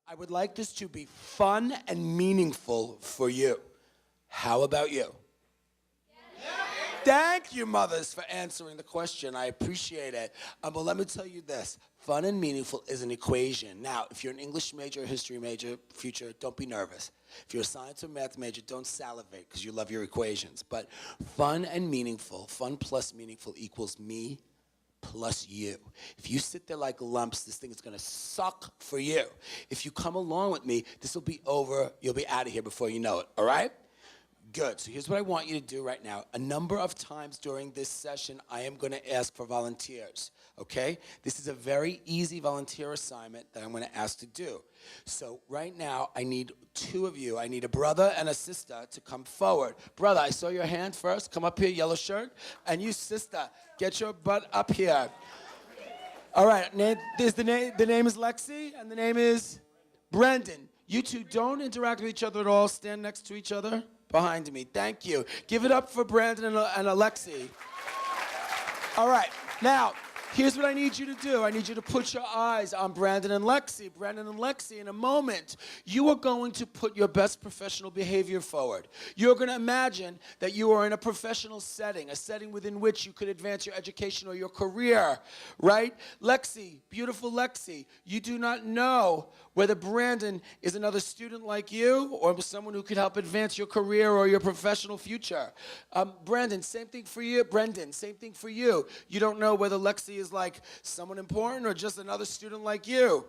I would like this to be fun and meaningful for you. How about you? Thank you, mothers, for answering the question. I appreciate it. But let me tell you this. Fun and meaningful is an equation. Now, if you're an English major, history major, future, don't be nervous. If you're a science or math major, don't salivate because you love your equations. But fun and meaningful, fun plus meaningful equals me plus you. If you sit there like lumps, this thing is going to suck for you. If you come along with me, this will be over. You'll be out of here before you know it, all right? Good. So here's what I want you to do right now. A number of times during this session, I am going to ask for volunteers, okay? This is a very easy volunteer assignment that I'm going to ask to do. So right now, I need two of you. I need a brother and a sister to come forward. Brother, I saw your hand first. Come up here, yellow shirt. And you, sister, get your butt up here. All right. The name is Lexi, and the name is Brendan. You two don't interact with each other at all. Stand next to each other. Behind me. Thank you. Give it up for Brandon and Alexi. All right. Now, here's what I need you to do. I need you to put your eyes on Brandon and Lexi. Brandon and Lexi, in a moment, you are going to put your best professional behavior forward. You're going to imagine that you are in a professional setting, a setting within which you could advance your education or your career, right? Lexi, beautiful Lexi, you do not know whether Brandon is another student like you or someone who could help advance your career or your professional future. Brandon, same thing for you. Brendan, same thing for you. You don't know whether Lexi is like someone important or just another student like you.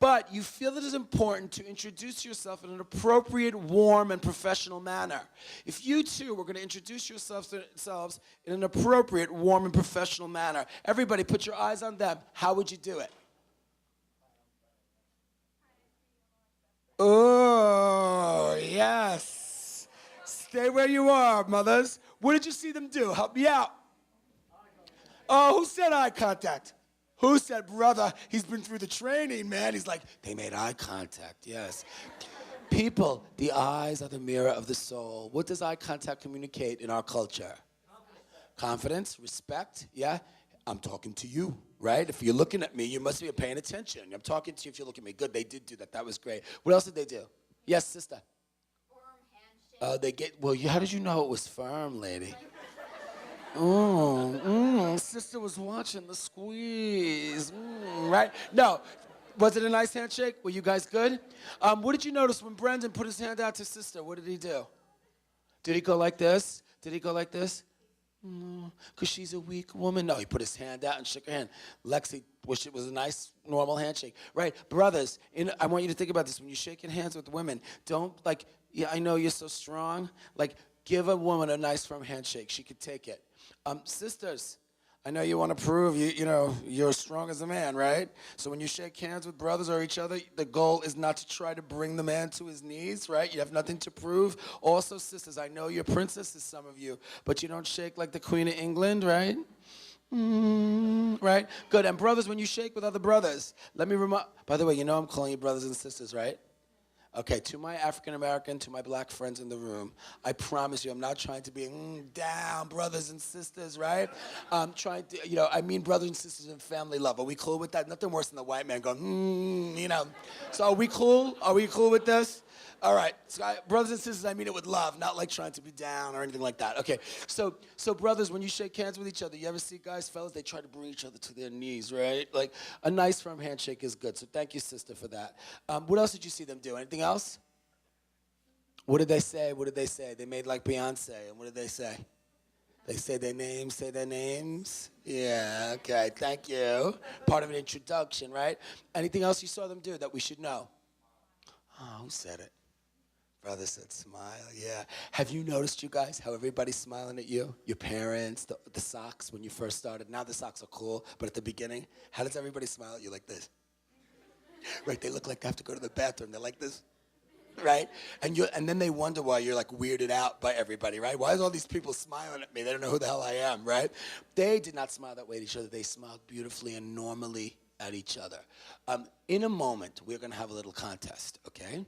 But you feel it is important to introduce yourself in an appropriate, warm, and professional manner. If you two were going to introduce yourselves in an appropriate, warm, and professional manner, everybody put your eyes on them. How would you do it? Oh, yes. Stay where you are, mothers. What did you see them do? Help me out. Oh, who said eye contact? Who said, brother, he's been through the training, man. He's like, they made eye contact, yes. People, the eyes are the mirror of the soul. What does eye contact communicate in our culture? Confidence, respect, yeah? I'm talking to you, right? If you're looking at me, you must be paying attention. I'm talking to you if you're looking at me. Good, they did do that. That was great. What else did they do? Yes, sister? Firm handshake. How did you know it was firm, lady? Sister was watching the squeeze, right? No, was it a nice handshake? Were you guys good? What did you notice when Brendan put his hand out to sister? What did he do? Did he go like this? Did he go like this? No, because she's a weak woman. No, he put his hand out and shook her hand. Lexi wished it was a nice, normal handshake. Right, brothers, I want you to think about this. When you're shaking hands with women, don't yeah, I know you're so strong. Give a woman a nice, firm handshake. She could take it. Sisters, I know you want to prove you're as strong as a man, right? So when you shake hands with brothers or each other, the goal is not to try to bring the man to his knees, right? You have nothing to prove. Also, sisters, I know you're princesses, some of you, but you don't shake like the Queen of England, right? Right? Good. And brothers, when you shake with other brothers, let me by the way, you know I'm calling you brothers and sisters, right? Okay, to my African-American, to my black friends in the room, I promise you I'm not trying to be down, brothers and sisters, right? I'm trying to, I mean brothers and sisters in family love. Are we cool with that? Nothing worse than the white man going, So are we cool? Are we cool with this? All right, so brothers and sisters, I mean it with love, not like trying to be down or anything like that. Okay, so brothers, when you shake hands with each other, you ever see guys, fellas, they try to bring each other to their knees, right? Like a nice firm handshake is good, so thank you, sister, for that. What else did you see them do? Anything else? What did they say? What did they say? They made like Beyonce, and what did they say? They say their names, say their names? Yeah, okay, thank you. Part of an introduction, right? Anything else you saw them do that we should know? Oh, who said it? Brother said smile, yeah. Have you noticed, you guys, how everybody's smiling at you? Your parents, the socks when you first started. Now the socks are cool, but at the beginning, how does everybody smile at you like this? Right, they look like they have to go to the bathroom. They're like this, right? And then they wonder why you're like weirded out by everybody, right? Why is all these people smiling at me? They don't know who the hell I am, right? They did not smile that way at each other. They smiled beautifully and normally at each other. In a moment, we're going to have a little contest, okay?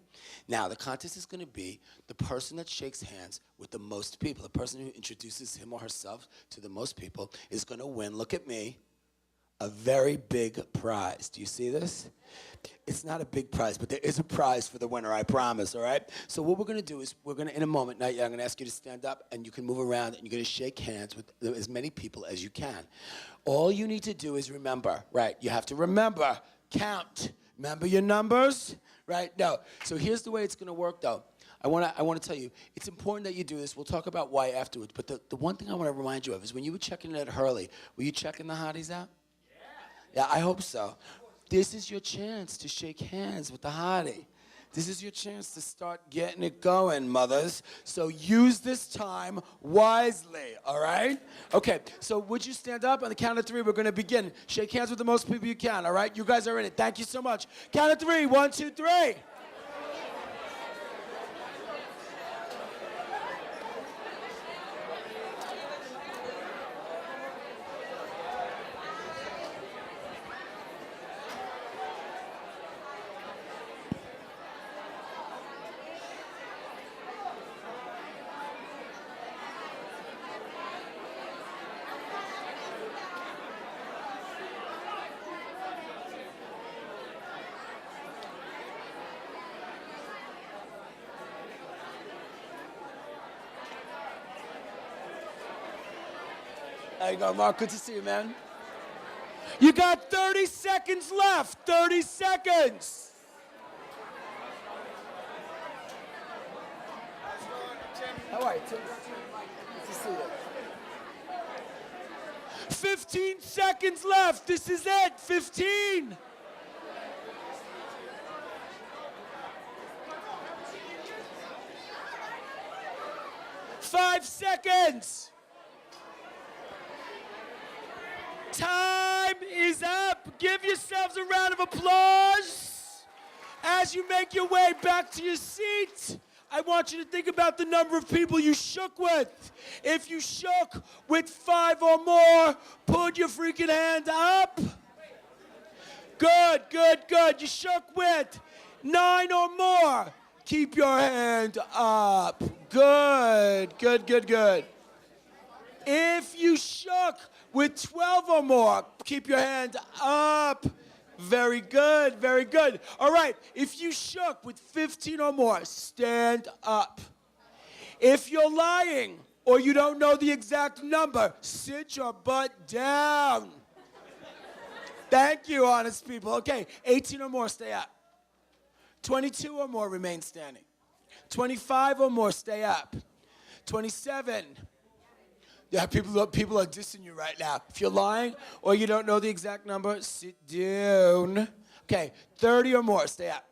Now, the contest is going to be the person that shakes hands with the most people, the person who introduces him or herself to the most people is going to win, look at me, a very big prize. Do you see this? It's not a big prize, but there is a prize for the winner, I promise, all right? So what we're going to do is we're going to, in a moment, now I'm going to ask you to stand up, and you can move around, and you're going to shake hands with as many people as you can. All you need to do is remember, right? You have to remember, count. Remember your numbers, right? No. So here's the way it's going to work, though. I want to tell you, it's important that you do this. We'll talk about why afterwards. But the one thing I want to remind you of is when you were checking it at Hurley, were you checking the hotties out? Yeah, I hope so. This is your chance to shake hands with the hottie. This is your chance to start getting it going, mothers. So use this time wisely, all right? Okay, so would you stand up? On the count of three, we're going to begin. Shake hands with the most people you can, all right? You guys are in it. Thank you so much. Count of three. 1, 2, 3. There you go, Mark. Good to see you, man. You got 30 seconds left. 30 seconds. How are you, Tim? Good to see you. 15 seconds left. This is it. 15. Five seconds. Time is up. Give yourselves a round of applause. As you make your way back to your seat, I want you to think about the number of people you shook with. If you shook with 5 or more, put your freaking hand up. Good, good, good. You shook with 9 or more. Keep your hand up. Good, good, good, good. If you shook with 12 or more, keep your hand up. Very good, very good. All right, if you shook with 15 or more, stand up. If you're lying or you don't know the exact number, sit your butt down. Thank you, honest people. Okay, 18 or more, stay up. 22 or more, remain standing. 25 or more, stay up. 27. Yeah, people are dissing you right now. If you're lying or you don't know the exact number, sit down. Okay, 30 or more, stay up.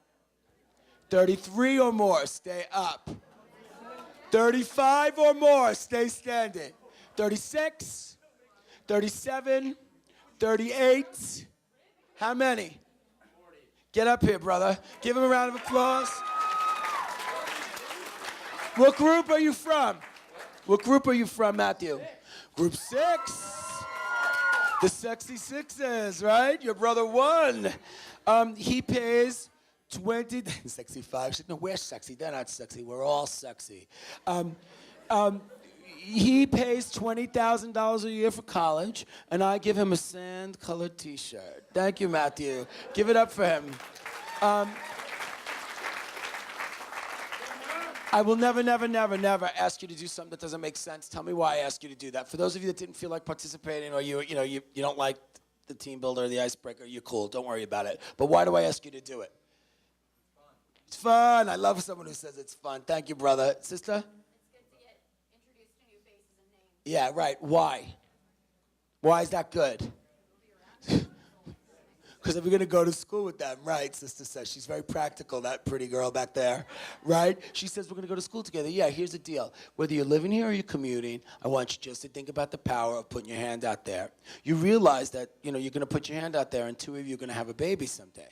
33 or more, stay up. 35 or more, stay standing. 36, 37, 38. How many? Get up here, brother. Give him a round of applause. What group are you from? What group are you from, Matthew? Group 6. The Sexy Sixes, right? Your brother won. He pays 20. Sexy 5. No, we're sexy. They're not sexy. We're all sexy. He pays $20,000 a year for college, and I give him a sand-colored T-shirt. Thank you, Matthew. Give it up for him. I will never, never, never, never ask you to do something that doesn't make sense. Tell me why I ask you to do that. For those of you that didn't feel like participating, or you don't like the team builder or the icebreaker, you're cool. Don't worry about it. But why do I ask you to do it? It's fun. I love someone who says it's fun. Thank you, brother. Sister? It's good to get introduced to new faces and names. Yeah, right. Why? Why is that good? Because if we're going to go to school with them, right, Sister says. She's very practical, that pretty girl back there, right? She says we're going to go to school together. Yeah, here's the deal. Whether you're living here or you're commuting, I want you just to think about the power of putting your hand out there. You realize that, you're going to put your hand out there and 2 of you are going to have a baby someday.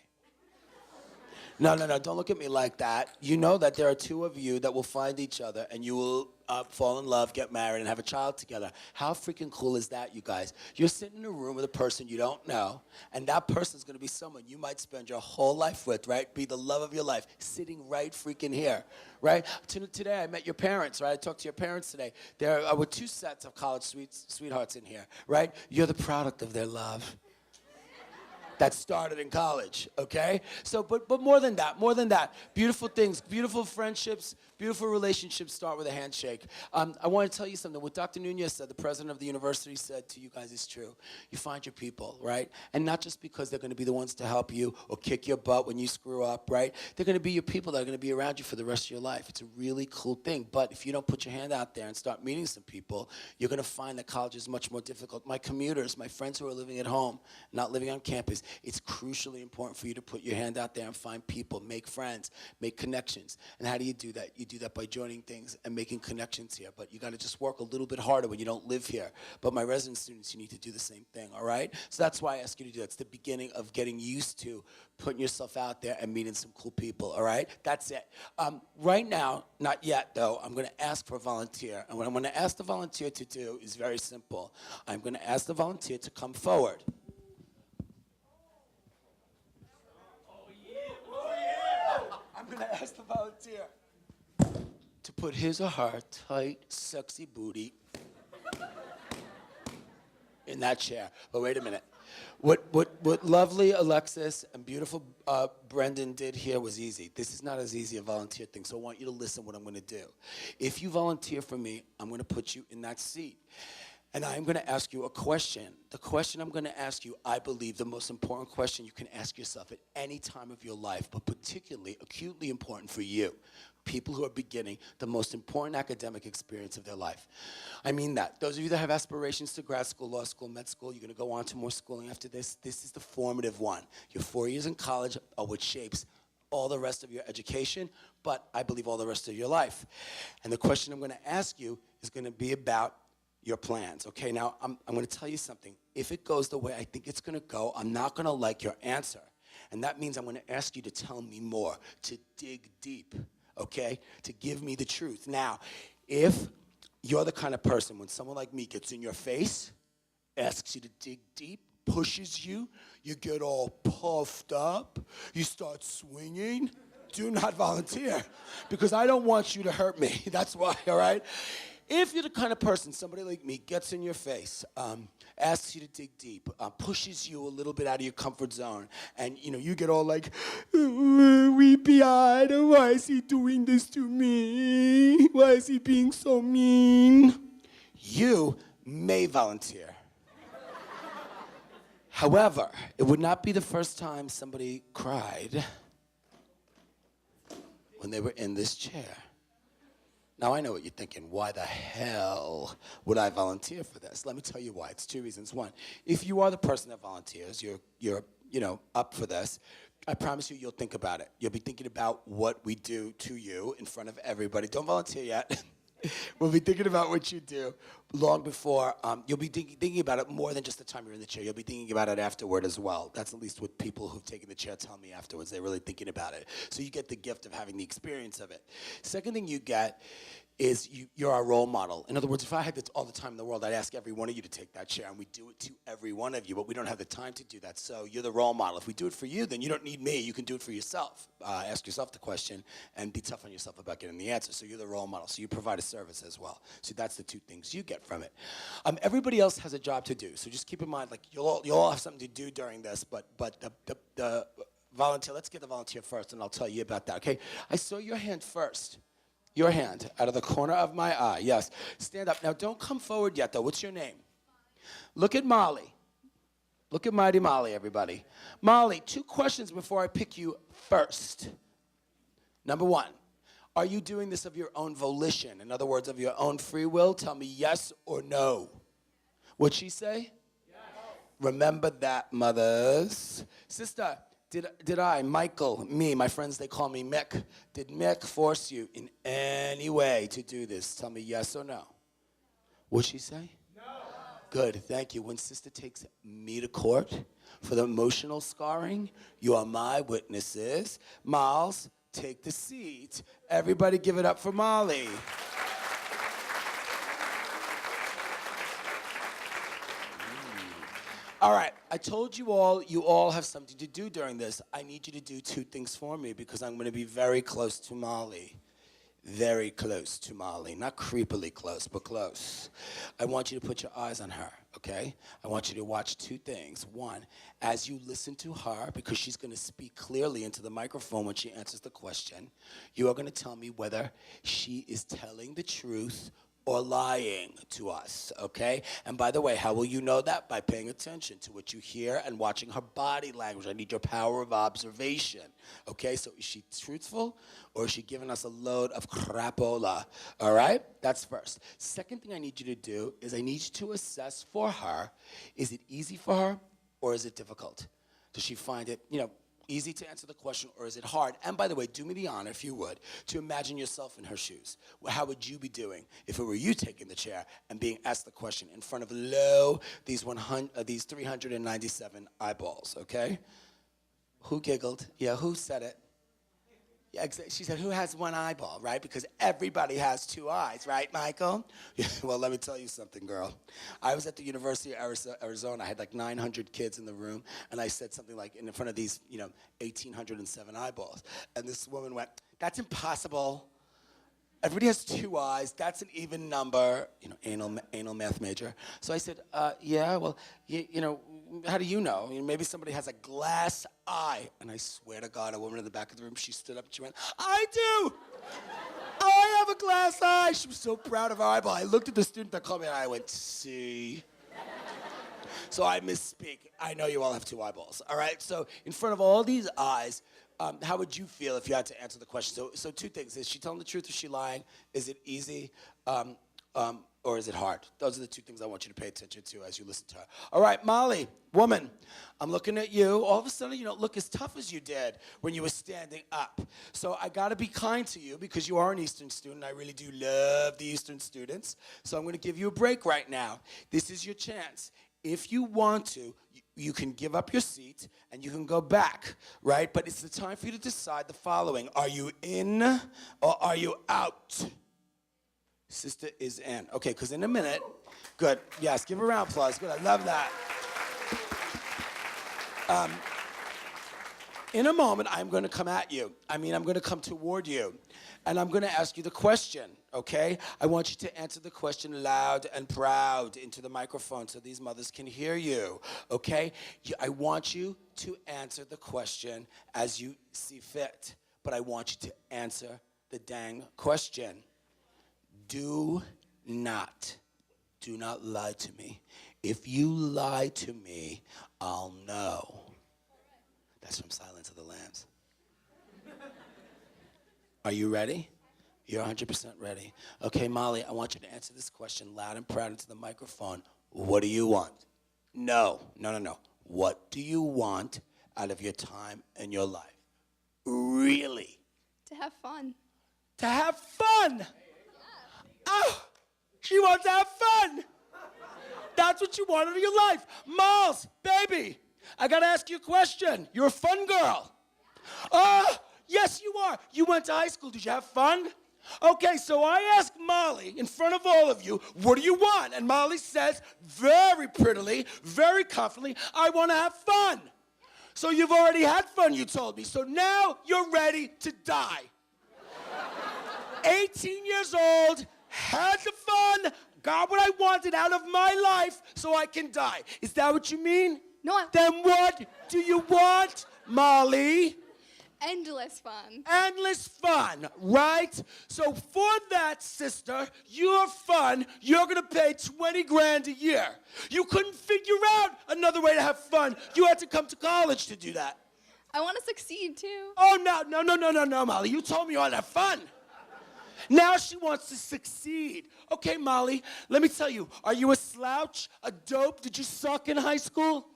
No, don't look at me like that. You know that there are 2 of you that will find each other and you will fall in love, get married, and have a child together. How freaking cool is that, you guys? You're sitting in a room with a person you don't know, and that person's going to be someone you might spend your whole life with, right? Be the love of your life, sitting right freaking here, right? Today I met your parents, right? I talked to your parents today. There were 2 sets of college sweethearts in here, right? You're the product of their love. that started in college, okay? So, but more than that, beautiful things, beautiful friendships, beautiful relationships start with a handshake. I want to tell you something. What Dr. Nunez said, the president of the university, said to you guys is true. You find your people, right? And not just because they're going to be the ones to help you or kick your butt when you screw up, right? They're going to be your people that are going to be around you for the rest of your life. It's a really cool thing. But if you don't put your hand out there and start meeting some people, you're going to find that college is much more difficult. My commuters, my friends who are living at home, not living on campus, it's crucially important for you to put your hand out there and find people, make friends, make connections. And how do you do that? You do that by joining things and making connections here. But you got to just work a little bit harder when you don't live here. But my resident students, you need to do the same thing, all right? So that's why I ask you to do that. It's the beginning of getting used to putting yourself out there and meeting some cool people, all right? That's it. Right now, not yet though, I'm gonna ask for a volunteer. And what I'm gonna ask the volunteer to do is very simple. I'm gonna ask the volunteer to come forward. I'm gonna ask the volunteer to put his or her tight, sexy booty in that chair. But wait a minute. What lovely Alexis and beautiful Brendan did here was easy. This is not as easy a volunteer thing, so I want you to listen what I'm gonna do. If you volunteer for me, I'm gonna put you in that seat. And I'm gonna ask you a question. The question I'm gonna ask you, I believe, the most important question you can ask yourself at any time of your life, but particularly acutely important for you, people who are beginning the most important academic experience of their life. I mean that. Those of you that have aspirations to grad school, law school, med school, you're gonna go on to more schooling after this. This is the formative one. Your 4 years in college are what shapes all the rest of your education, but I believe all the rest of your life. And the question I'm gonna ask you is gonna be about your plans, okay? Now, I'm gonna tell you something. If it goes the way I think it's gonna go, I'm not gonna like your answer. And that means I'm gonna ask you to tell me more, to dig deep, okay? To give me the truth. Now, if you're the kind of person, when someone like me gets in your face, asks you to dig deep, pushes you, you get all puffed up, you start swinging, do not volunteer, because I don't want you to hurt me. That's why, all right? If you're the kind of person, somebody like me, gets in your face, asks you to dig deep, pushes you a little bit out of your comfort zone, and you get all like, weepy-eyed, why is he doing this to me? Why is he being so mean? You may volunteer. However, it would not be the first time somebody cried when they were in this chair. Now, I know what you're thinking. Why the hell would I volunteer for this? Let me tell you why. It's two reasons. One, if you are the person that volunteers, you're up for this, I promise you'll think about it. You'll be thinking about what we do to you in front of everybody. Don't volunteer yet. We'll be thinking about what you do long before. You'll be thinking about it more than just the time you're in the chair. You'll be thinking about it afterward as well. That's at least what people who've taken the chair tell me afterwards. They're really thinking about it. So you get the gift of having the experience of it. Second thing you get is you're our role model. In other words, if I had this all the time in the world, I'd ask every one of you to take that chair, and we do it to every one of you, but we don't have the time to do that, so you're the role model. If we do it for you, then you don't need me. You can do it for yourself. Ask yourself the question and be tough on yourself about getting the answer, so you're the role model, so you provide a service as well. So that's the two things you get from it. Everybody else has a job to do, so just keep in mind, like, you'll all have something to do during this, but the volunteer, let's get the volunteer first, and I'll tell you about that, okay? I saw your hand first. Your hand, out of the corner of my eye, yes. Stand up. Now, don't come forward yet, though. What's your name? Look at Molly. Look at Mighty Molly, everybody. Molly, 2 questions before I pick you first. Number 1, are you doing this of your own volition? In other words, of your own free will? Tell me yes or no. What'd she say? Yes. Remember that, mothers. Sister, did I, Michael, me, my friends, they call me Mick. Did Mick force you in any way to do this? Tell me yes or no. What'd she say? No. Good, thank you. When sister takes me to court for the emotional scarring, you are my witnesses. Miles, take the seat. Everybody give it up for Molly. All right, I told you all have something to do during this. I need you to do 2 things for me because I'm going to be very close to Molly. very close to Molly. Not creepily close, but close. I want you to put your eyes on her, okay? I want you to watch two things. One, as you listen to her, because she's going to speak clearly into the microphone when she answers the question, you are going to tell me whether she is telling the truth or lying to us, okay? And by the way, how will you know that? By paying attention to what you hear and watching her body language. I need your power of observation, okay? So is she truthful or is she giving us a load of crapola, all right? That's first. Second thing I need you to do is I need you to assess for her, is it easy for her or is it difficult? Does she find it, easy to answer the question, or is it hard? And by the way, do me the honor, if you would, to imagine yourself in her shoes. Well, how would you be doing if it were you taking the chair and being asked the question in front of these 397 eyeballs, okay? Who giggled? Yeah, who said it? Yeah, she said, who has one eyeball, right? Because everybody has two eyes, right, Michael? Yeah, well, let me tell you something, girl. I was at the University of Arizona. I had like 900 kids in the room, and I said something like in front of these, 1,807 eyeballs. And this woman went, that's impossible. Everybody has two eyes. That's an even number. Anal math major. So I said, yeah, well, how do you know? Maybe somebody has a glass eye. And I swear to God, a woman in the back of the room, she stood up and she went, I do! I have a glass eye. She was so proud of her eyeball. I looked at the student that called me and I went, see? So I misspeak. I know you all have two eyeballs, all right? So in front of all these eyes, how would you feel if you had to answer the question? So two things. Is she telling the truth or is she lying? Is it easy or is it hard? Those are the two things I want you to pay attention to as you listen to her. All right, Molly, woman, I'm looking at you. All of a sudden, you don't look as tough as you did when you were standing up. So I got to be kind to you because you are an Eastern student. I really do love the Eastern students. So I'm going to give you a break right now. This is your chance. If you want to, you can give up your seat and you can go back, right? But it's the time for you to decide the following. Are you in or are you out? Sister is in. Okay, because in a minute, good. Yes, give her a round of applause. Good, I love that. In a moment, I'm going to come at you. I'm going to come toward you. And I'm going to ask you the question, okay? I want you to answer the question loud and proud into the microphone so these mothers can hear you, okay? I want you to answer the question as you see fit. But I want you to answer the dang question. Do not lie to me. If you lie to me, I'll know. That's from Silence of the Lambs. Are you ready? You're 100% ready. Okay, Molly, I want you to answer this question loud and proud into the microphone. What do you want? No. What do you want out of your time and your life? Really? To have fun. To have fun? Oh, she wants to have fun. That's what you want out of your life. Malls, baby, I got to ask you a question. You're a fun girl. Yes, you are. You went to high school. Did you have fun? Okay, so I asked Molly in front of all of you, what do you want? And Molly says very prettily, very confidently, I want to have fun. So you've already had fun, you told me. So now you're ready to die. 18 years old, had the fun, got what I wanted out of my life so I can die. Is that what you mean? No. Then what do you want, Molly? Endless fun. Endless fun, right? So for that, sister, your fun, you're going to pay 20 grand a year. You couldn't figure out another way to have fun. You had to come to college to do that. I want to succeed too. Oh, no, Molly. You told me you want to have fun. Now she wants to succeed. Okay, Molly, let me tell you, are you a slouch, a dope? Did you suck in high school?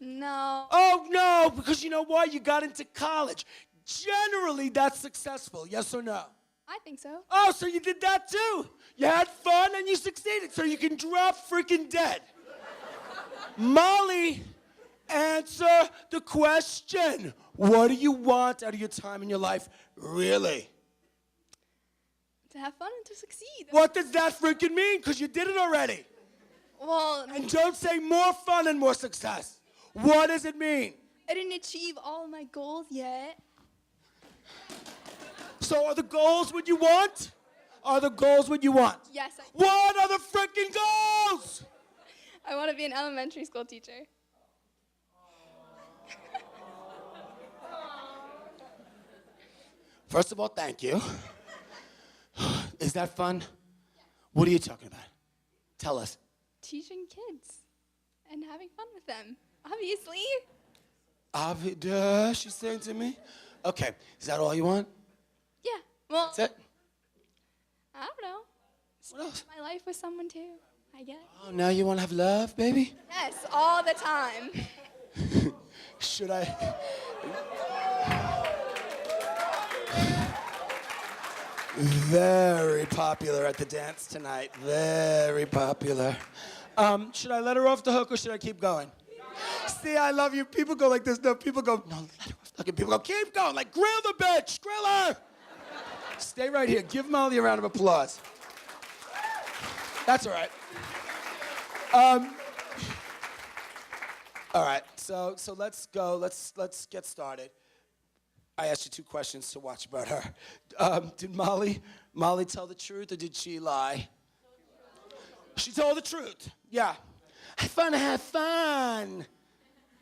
No. Oh, no, because you know why? You got into college. Generally, that's successful, yes or no? I think so. Oh, so you did that too. You had fun and you succeeded, so you can drop freaking dead. Molly, answer the question. What do you want out of your time in your life, really? To have fun and to succeed. What does that freaking mean? Because you did it already. Well, And don't say more fun and more success. What does it mean? I didn't achieve all my goals yet. So So are the goals what you want? Are the goals what you want? Yes, What are the freaking goals? I want to be an elementary school teacher. First of all, thank you. Is that fun? What are you talking about? Tell us. Teaching kids and having fun with them, obviously. She's saying to me. Okay, is that all you want? Yeah, well, That's it? I don't know. What else? Spend my life with someone too, I guess. Oh, now you want to have love, baby? Yes, all the time. Should I? Very popular at the dance tonight. Very popular. Should I let her off the hook or should I keep going? See, I love you. People go like this. No, people go, no, let her off the hook. And people go, keep going. Like, grill the bitch. Grill her. Stay right here. Give Molly a round of applause. That's all right. All right, so let's go. Let's get started. I asked you 2 questions to watch about her. Did Molly tell the truth or did she lie? She told the truth. Yeah. I want to have fun.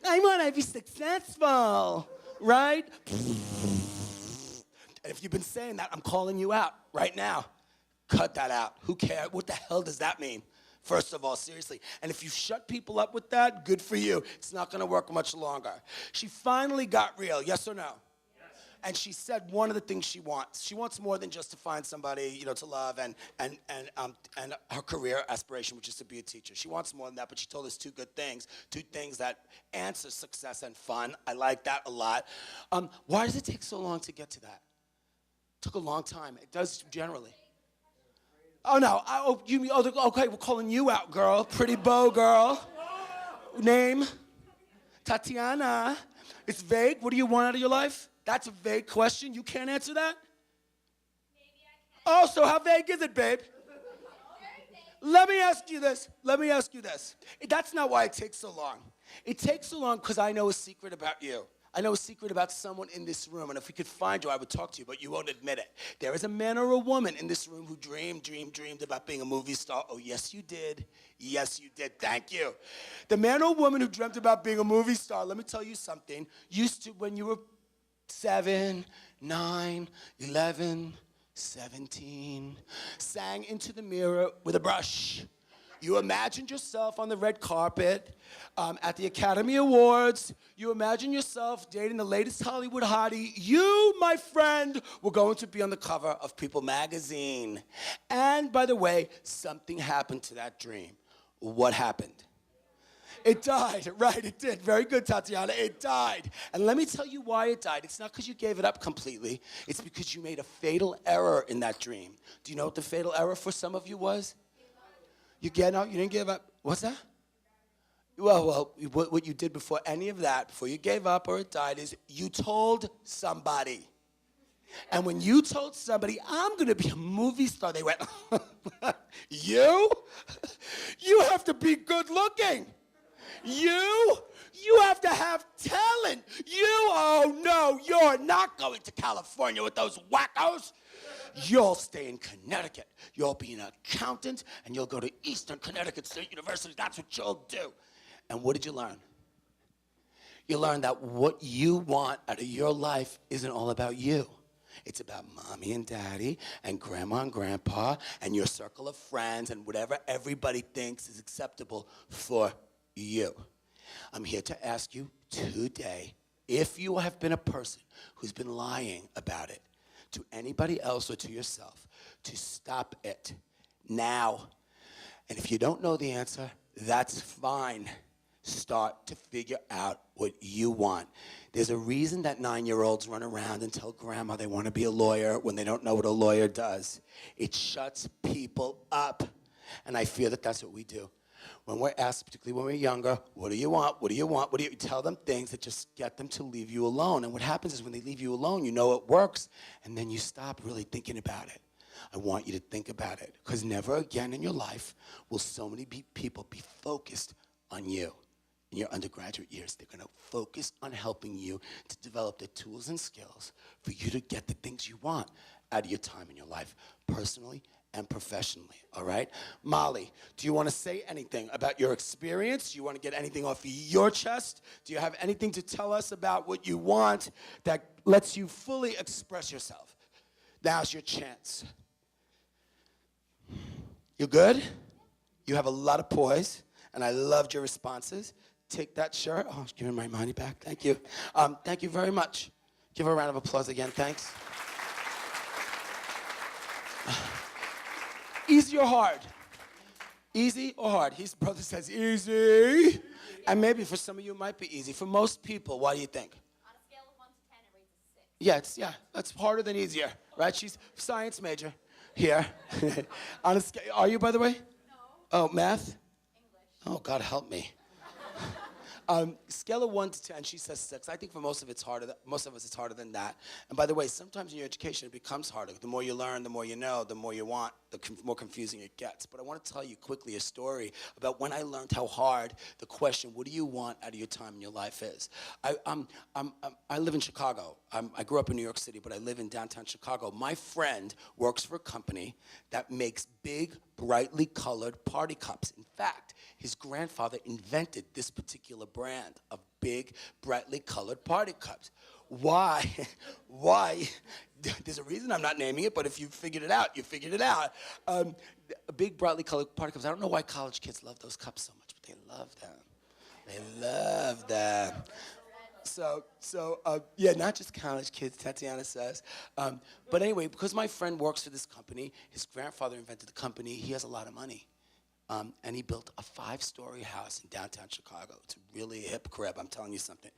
I want to be successful, right? And if you've been saying that, I'm calling you out right now. Cut that out. Who cares? What the hell does that mean? First of all, seriously. And if you shut people up with that, good for you. It's not going to work much longer. She finally got real, yes or no? Yes. And she said one of the things she wants. She wants more than just to find somebody, to love and her career aspiration, which is to be a teacher. She wants more than that, but she told us 2 good things, 2 things that answer success and fun. I like that a lot. Why does it take so long to get to that? It took a long time. It does generally. Oh, no. Okay, we're calling you out, girl. Pretty bow girl. Name? Tatiana. It's vague. What do you want out of your life? That's a vague question. You can't answer that? Maybe I can. Oh, so how vague is it, babe? Let me ask you this. That's not why it takes so long. It takes so long because I know a secret about you. I know a secret about someone in this room, and if we could find you, I would talk to you, but you won't admit it. There is a man or a woman in this room who dreamed about being a movie star. Oh, yes, you did. Yes, you did. Thank you. The man or woman who dreamt about being a movie star, let me tell you something, used to, when you were 7, 9, 11, 17, sang into the mirror with a brush. You imagined yourself on the red carpet at the Academy Awards. You imagined yourself dating the latest Hollywood hottie. You, my friend, were going to be on the cover of People magazine. And by the way, something happened to that dream. What happened? It died, right, it did. Very good, Tatiana, it died. And let me tell you why it died. It's not because you gave it up completely. It's because you made a fatal error in that dream. Do you know what the fatal error for some of you was? You didn't give up. What's that? Well, what you did before any of that, before you gave up or it died, is you told somebody. And when you told somebody, I'm going to be a movie star, they went, you? You have to be good looking. You have to have talent. Oh no, you're not going to California with those wackos. You'll stay in Connecticut. You'll be an accountant, and you'll go to Eastern Connecticut State University. That's what you'll do. And what did you learn? You learned that what you want out of your life isn't all about you. It's about mommy and daddy and grandma and grandpa and your circle of friends and whatever everybody thinks is acceptable for you. I'm here to ask you today, if you have been a person who's been lying about it, to anybody else or to yourself, to stop it now. And if you don't know the answer, that's fine. Start to figure out what you want. There's a reason that 9-year-olds run around and tell grandma they want to be a lawyer when they don't know what a lawyer does. It shuts people up. And I fear that that's what we do. When we're asked, particularly when we're younger, what do you want? What do you want? You tell them things that just get them to leave you alone. And what happens is when they leave you alone, you know it works, and then you stop really thinking about it. I want you to think about it, because never again in your life will so many people be focused on you. in your undergraduate years, they're gonna focus on helping you to develop the tools and skills for you to get the things you want out of your time in your life, personally and professionally, all right? Molly, do you wanna say anything about your experience? Do you wanna get anything off your chest? Do you have anything to tell us about what you want that lets you fully express yourself? Now's your chance. You good? You have a lot of poise, and I loved your responses. Take that shirt. Oh, give me my money back. Thank you. Thank you very much. Give her a round of applause again. Thanks. Easy or hard? Easy or hard? His brother says easy. And maybe for some of you it might be easy. For most people, what do you think? On a scale of 1 to 10, it rates a 6. Yeah, that's harder than easier, right? She's a science major here. On a scale, are you, by the way? No. Oh, math? English. Oh, God help me. Scale of 1 to 10, she says 6. I think for most of us it's harder than that. And by the way, sometimes in your education it becomes harder. The more you learn, the more you know, the more you want, the more confusing it gets. But I want to tell you quickly a story about when I learned how hard the question, what do you want out of your time in your life is. I live in Chicago. I grew up in New York City, but I live in downtown Chicago. My friend works for a company that makes big, brightly colored party cups. In fact, his grandfather invented this particular brand of big, brightly colored party cups. Why? Why? There's a reason I'm not naming it, but if you figured it out, you figured it out. Big, brightly colored party cups. I don't know why college kids love those cups so much, but they love them. They love them. Yeah, not just college kids, Tatiana says. But anyway, because my friend works for this company, his grandfather invented the company, he has a lot of money. And he built a 5-story house in downtown Chicago. It's a really hip crib, I'm telling you something.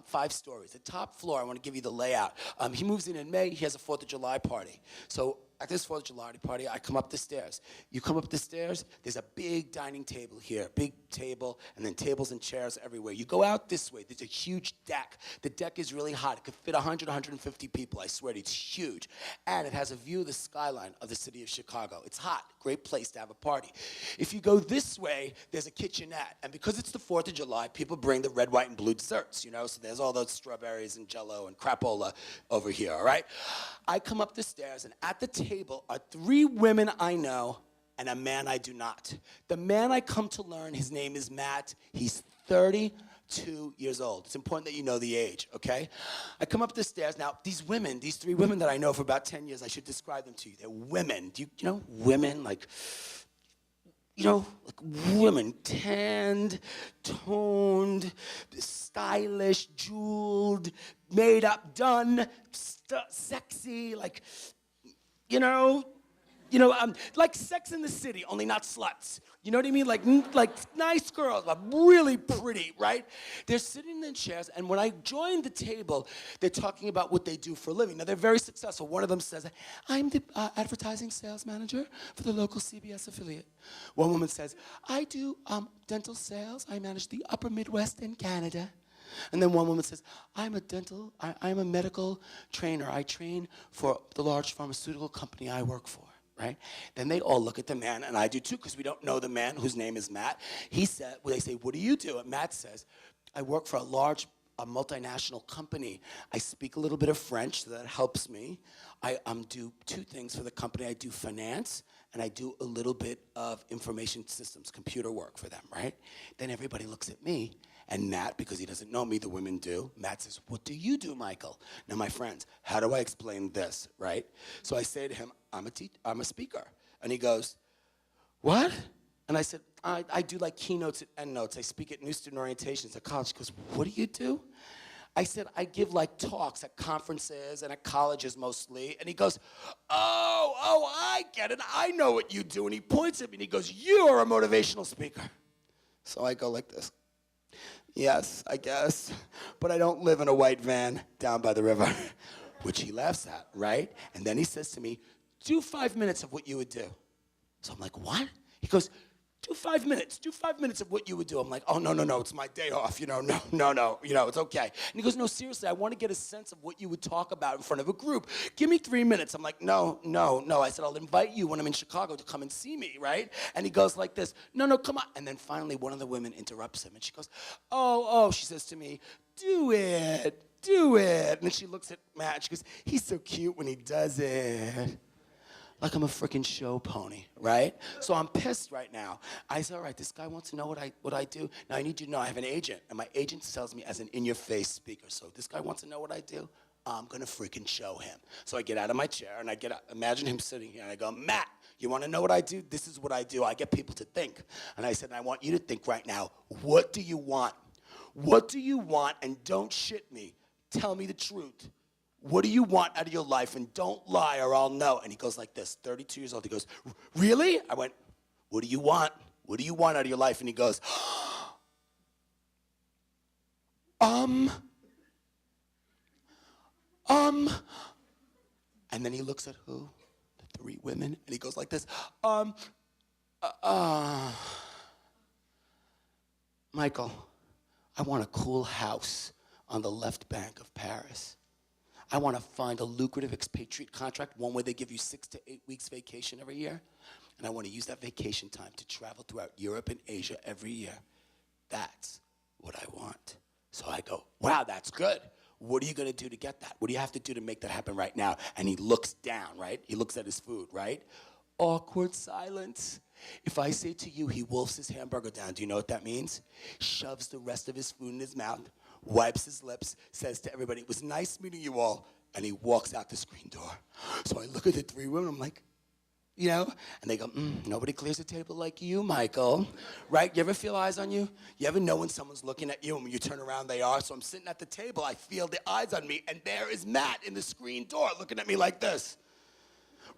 5 stories. The top floor, I want to give you the layout. He moves in May, he has a 4th of July party. So at this 4th of July party, I come up the stairs. You come up the stairs, there's a big dining table here, big table, and then tables and chairs everywhere. You go out this way, there's a huge deck. The deck is really hot. It could fit 100, 150 people, I swear to you, it's huge. And it has a view of the skyline of the city of Chicago. It's hot, great place to have a party. If you go this way, there's a kitchenette. And because it's the 4th of July, people bring the red, white, and blue desserts, you know? So there's all those strawberries and Jell-O and crapola over here, all right? I come up the stairs, and at the table are 3 women I know and a man I do not. The man I come to learn, his name is Matt. He's 32 years old. It's important that you know the age, okay? I come up the stairs. Now, these 3 women that I know for about 10 years, I should describe them to you. They're women. Do you know women? Like women, tanned, toned, stylish, jeweled, made up, done, sexy, like Sex in the City, only not sluts. You know what I mean? Like nice girls, but really pretty, right? They're sitting in chairs, and when I join the table, they're talking about what they do for a living. Now, they're very successful. One of them says, I'm the advertising sales manager for the local CBS affiliate. One woman says, I do dental sales. I manage the upper Midwest in Canada. And then one woman says, I'm a medical trainer. I train for the large pharmaceutical company I work for. Right? Then they all look at the man, and I do too, because we don't know the man whose name is Matt. They say, what do you do? And Matt says, I work for a multinational company. I speak a little bit of French, so that helps me. I do 2 things for the company. I do finance, and I do a little bit of information systems, computer work for them, right? Then everybody looks at me, and Matt, because he doesn't know me, the women do, Matt says, what do you do, Michael? Now, my friends, how do I explain this, right? So I say to him, I'm a speaker. And he goes, what? And I said, I do like keynotes and endnotes. I speak at new student orientations at college. He goes, what do you do? I said, I give like talks at conferences and at colleges mostly. And he goes, oh, I get it. I know what you do. And he points at me and he goes, you're a motivational speaker. So I go like this. Yes, I guess. But I don't live in a white van down by the river, which he laughs at, right? And then he says to me, do 5 minutes of what you would do. So I'm like, what? He goes, do 5 minutes. Do 5 minutes of what you would do. I'm like, oh, no, it's my day off. No, it's okay. And he goes, no, seriously, I want to get a sense of what you would talk about in front of a group. Give me 3 minutes. I'm like, no. I said, I'll invite you when I'm in Chicago to come and see me, right? And he goes like this, no, come on. And then finally, one of the women interrupts him, and she goes, oh, she says to me, do it. And then she looks at Matt, and she goes, he's so cute when he does it. Like I'm a freaking show pony, right? So I'm pissed right now. I said, all right, this guy wants to know what I do. Now I need you to know I have an agent, and my agent tells me as an in-your-face speaker. So this guy wants to know what I do. I'm gonna freaking show him. So I get out of my chair and I get out, imagine him sitting here, and I go, Matt, you wanna know what I do? This is what I do. I get people to think. And I said, I want you to think right now, what do you want? What do you want? And don't shit me. Tell me the truth. What do you want out of your life? And don't lie or I'll know. And he goes like this, 32 years old. He goes, really? I went, what do you want? What do you want out of your life? And he goes, And then he looks at who? The 3 women. And he goes like this, Michael, I want a cool house on the left bank of Paris. I want to find a lucrative expatriate contract, one where they give you 6 to 8 weeks vacation every year. And I want to use that vacation time to travel throughout Europe and Asia every year. That's what I want. So I go, wow, that's good. What are you going to do to get that? What do you have to do to make that happen right now? And he looks down, right? He looks at his food, right? Awkward silence. If I say to you, he wolfs his hamburger down, do you know what that means? Shoves the rest of his food in his mouth, wipes his lips, says to everybody, it was nice meeting you all, and he walks out the screen door. So I look at the 3 women, I'm like, and they go, nobody clears a table like you, Michael, right? You ever feel eyes on you? You ever know when someone's looking at you, and when you turn around, they are? So I'm sitting at the table, I feel the eyes on me, and there is Matt in the screen door looking at me like this,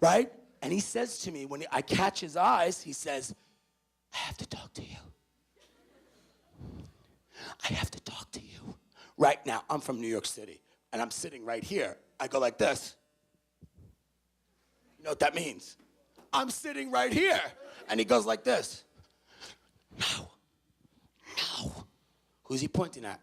right? And he says to me, when I catch his eyes, he says, I have to talk to you. I have to talk to you. Right now, I'm from New York City, and I'm sitting right here. I go like this. You know what that means? I'm sitting right here. And he goes like this. No. Who's he pointing at?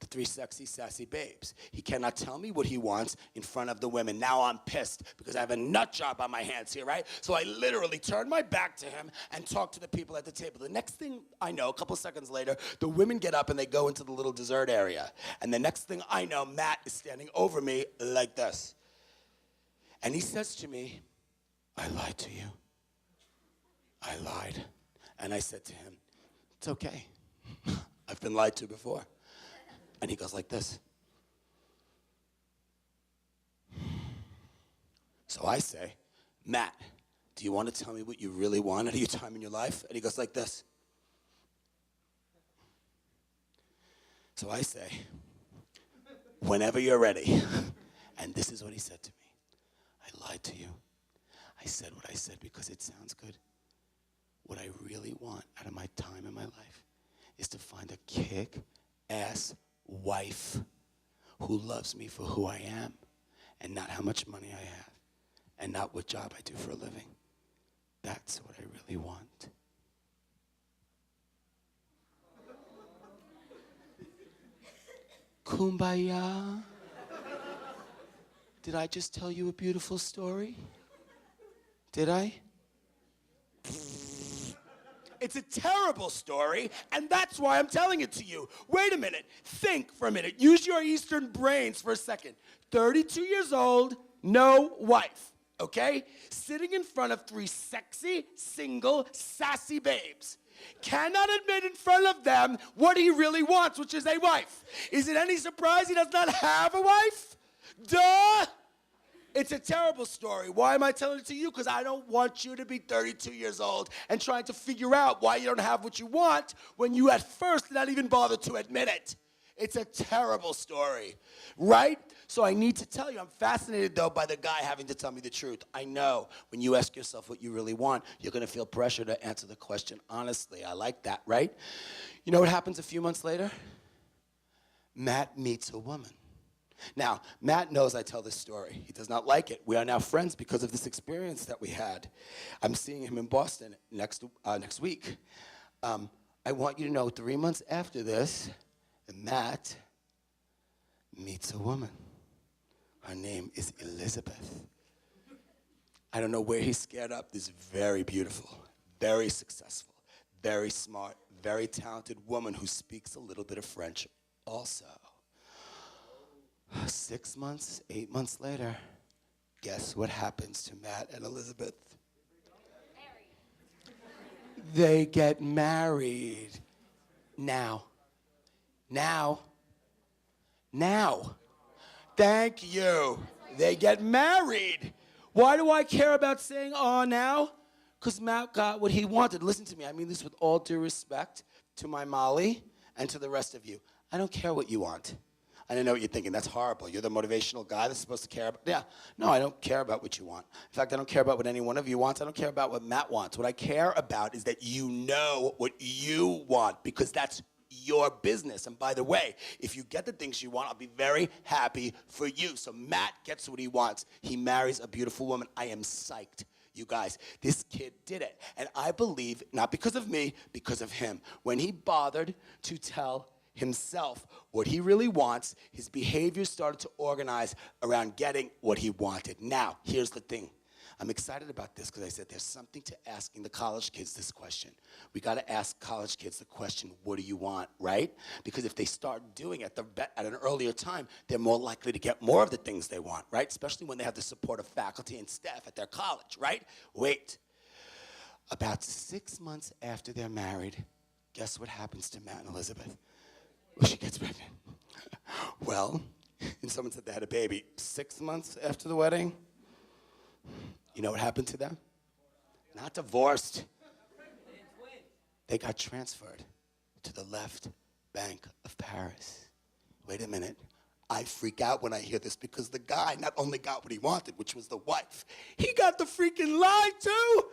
The 3 sexy, sassy babes. He cannot tell me what he wants in front of the women. Now I'm pissed because I have a nut job on my hands here, right? So I literally turn my back to him and talk to the people at the table. The next thing I know, a couple seconds later, the women get up and they go into the little dessert area. And the next thing I know, Matt is standing over me like this. And he says to me, I lied to you. I lied. And I said to him, it's okay. I've been lied to before. And he goes like this. So I say, Matt, do you want to tell me what you really want out of your time in your life? And he goes like this. So I say, whenever you're ready. And this is what he said to me. I lied to you. I said what I said because it sounds good. What I really want out of my time in my life is to find a kick-ass wife who loves me for who I am and not how much money I have and not what job I do for a living. That's what I really want. Kumbaya. Did I just tell you a beautiful story? Did I? It's a terrible story, and that's why I'm telling it to you. Wait a minute. Think for a minute. Use your Eastern brains for a second. 32 years old, no wife, okay? Sitting in front of 3 sexy, single, sassy babes. Cannot admit in front of them what he really wants, which is a wife. Is it any surprise he does not have a wife? Duh! It's a terrible story. Why am I telling it to you? Because I don't want you to be 32 years old and trying to figure out why you don't have what you want when you at first did not even bother to admit it. It's a terrible story, right? So I need to tell you, I'm fascinated, though, by the guy having to tell me the truth. I know when you ask yourself what you really want, you're going to feel pressure to answer the question honestly. I like that, right? You know what happens a few months later? Matt meets a woman Now, Matt knows I tell this story. He does not like it. We are now friends because of this experience that we had. I'm seeing him in Boston next week. I want you to know 3 months after this, Matt meets a woman. Her name is Elizabeth. I don't know where he's scared up. This very beautiful, very successful, very smart, very talented woman who speaks a little bit of French also. 6 months, 8 months later, guess what happens to Matt and Elizabeth? They get married. Now. Thank you. They get married. Why do I care about saying, "oh, now"? Because Matt got what he wanted. Listen to me. I mean this with all due respect to my Molly and to the rest of you. I don't care what you want. I know what you're thinking. That's horrible. You're the motivational guy that's supposed to care about. Yeah. No, I don't care about what you want. In fact, I don't care about what any one of you wants. I don't care about what Matt wants. What I care about is that you know what you want, because that's your business. And by the way, if you get the things you want, I'll be very happy for you. So Matt gets what he wants. He marries a beautiful woman. I am psyched. You guys, this kid did it. And I believe, not because of me, because of him. When he bothered to tell himself what he really wants, his behavior started to organize around getting what he wanted. Now, here's the thing. I'm excited about this because I said there's something to asking the college kids this question. We got to ask college kids the question, what do you want, right? Because if they start doing it at an earlier time, they're more likely to get more of the things they want, right? Especially when they have the support of faculty and staff at their college, right? Wait. About 6 months after they're married, guess what happens to Matt and Elizabeth? Well, she gets pregnant. Well, and someone said they had a baby 6 months after the wedding. You know what happened to them? Not divorced. They got transferred to the left bank of Paris. Wait a minute. I freak out when I hear this because the guy not only got what he wanted, which was the wife, he got the freaking lie too.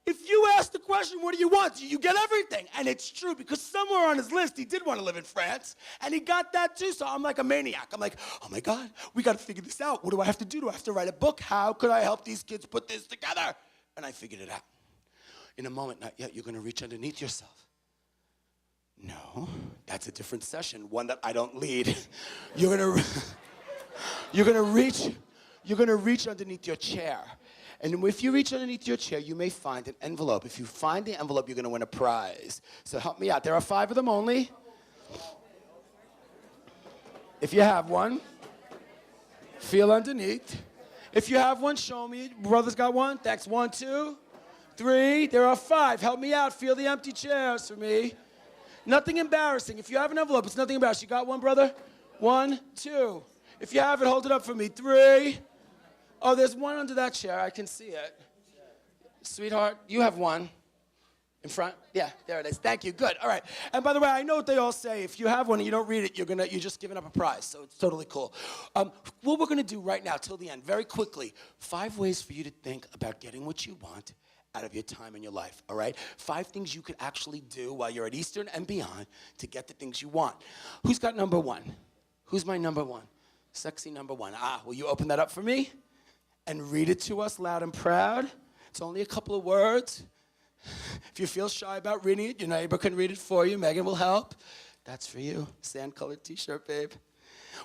If you ask the question, what do you want? You get everything. And it's true, because somewhere on his list, he did want to live in France, and he got that too. So I'm like a maniac. I'm like, oh my God, we got to figure this out. What do I have to do? Do I have to write a book? How could I help these kids put this together? And I figured it out. In a moment, not yet, you're going to reach underneath yourself. No, that's a different session, one that I don't lead. You're going to reach underneath your chair. And if you reach underneath your chair, you may find an envelope. If you find the envelope, you're going to win a prize. So help me out. There are 5 of them only. If you have one, feel underneath. If you have one, show me. Brother's got one. Thanks. 1, 2, 3. There are 5. Help me out. Feel the empty chairs for me. Nothing embarrassing. If you have an envelope, it's nothing embarrassing. You got one, brother? 1, 2. If you have it, hold it up for me. 3. Oh, there's one under that chair. I can see it. Sweetheart, you have one. In front? Yeah, there it is. Thank you. Good. All right. And by the way, I know what they all say. If you have one and you don't read it, you're just giving up a prize. So it's totally cool. What we're going to do right now till the end, very quickly, 5 ways for you to think about getting what you want out of your time in your life, all right? 5 things you could actually do while you're at Eastern and beyond to get the things you want. Who's got number 1? Who's my number 1? Sexy number 1. Will you open that up for me and read it to us loud and proud? It's only a couple of words. If you feel shy about reading it, your neighbor can read it for you. Megan will help. That's for you. Sand-colored t-shirt, babe.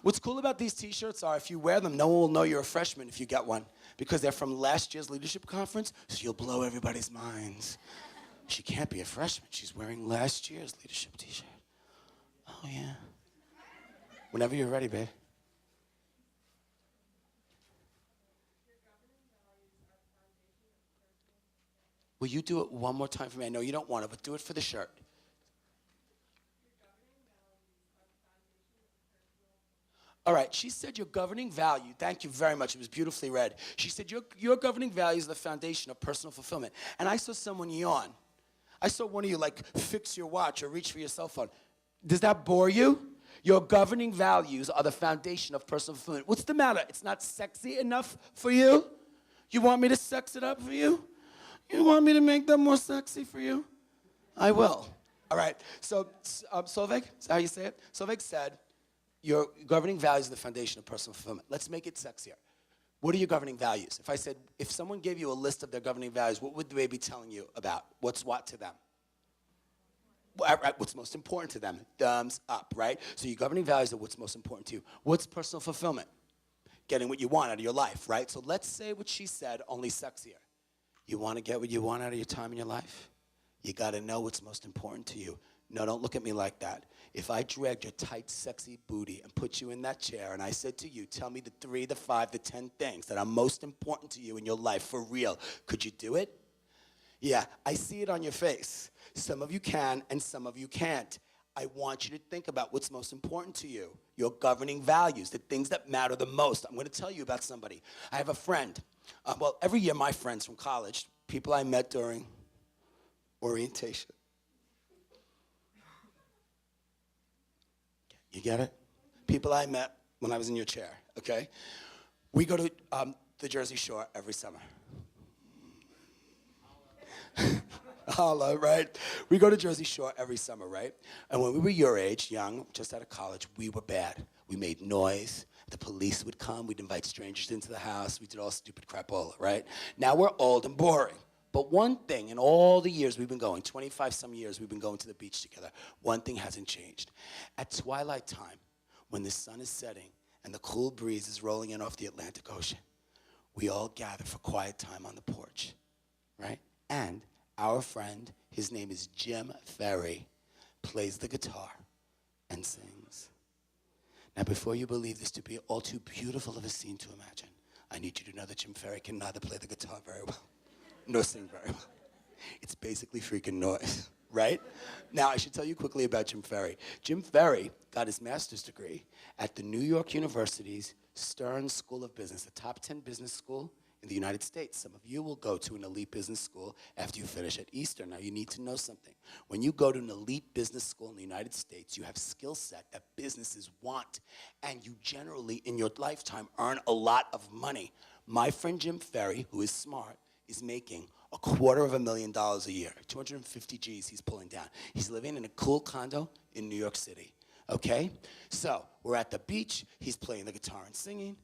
What's cool about these t-shirts are if you wear them, no one will know you're a freshman if you get one, because they're from last year's leadership conference, so you'll blow everybody's minds. She can't be a freshman. She's wearing last year's leadership t-shirt. Oh, yeah. Whenever you're ready, babe. Will you do it one more time for me? I know you don't want it, but do it for the shirt. All right, she said your governing value, thank you very much, it was beautifully read. She said your governing value is the foundation of personal fulfillment. And I saw someone yawn. I saw one of you like fix your watch or reach for your cell phone. Does that bore you? Your governing values are the foundation of personal fulfillment. What's the matter? It's not sexy enough for you? You want me to sex it up for you? You want me to make them more sexy for you? I will. All right, so Solveig, is that how you say it? Solveig said, your governing values are the foundation of personal fulfillment. Let's make it sexier. What are your governing values? If I said, if someone gave you a list of their governing values, what would they be telling you about? What's what to them? What's most important to them? Thumbs up, right? So your governing values are what's most important to you. What's personal fulfillment? Getting what you want out of your life, right? So let's say what she said, only sexier. You want to get what you want out of your time in your life? You got to know what's most important to you. No, don't look at me like that. If I dragged your tight, sexy booty and put you in that chair and I said to you, tell me the 3, the 5, the 10 things that are most important to you in your life for real, could you do it? Yeah, I see it on your face. Some of you can and some of you can't. I want you to think about what's most important to you, your governing values, the things that matter the most. I'm going to tell you about somebody. I have a friend. Well, every year my friends from college, people I met during orientation. You get it? People I met when I was in your chair, okay? We go to the Jersey Shore every summer. Holla, right? We go to Jersey Shore every summer, right? And when we were your age, young, just out of college, we were bad. We made noise. The police would come. We'd invite strangers into the house. We did all stupid crapola, right? Now we're old and boring. But one thing, in all the years we've been going, 25 some years we've been going to the beach together, one thing hasn't changed. At twilight time, when the sun is setting and the cool breeze is rolling in off the Atlantic Ocean, we all gather for quiet time on the porch, right? And our friend, his name is Jim Ferry, plays the guitar and sings. Now, before you believe this to be all too beautiful of a scene to imagine, I need you to know that Jim Ferry can neither play the guitar very well nor sing very well. It's basically freaking noise, right? Now, I should tell you quickly about Jim Ferry. Jim Ferry got his master's degree at the New York University's Stern School of Business, the top 10 business school in the United States. Some of you will go to an elite business school after you finish at Eastern. Now, you need to know something. When you go to an elite business school in the United States, you have skill set that businesses want, and you generally, in your lifetime, earn a lot of money. My friend Jim Ferry, who is smart, is making $250,000 a year, 250 G's he's pulling down. He's living in a cool condo in New York City, okay? So we're at the beach, he's playing the guitar and singing,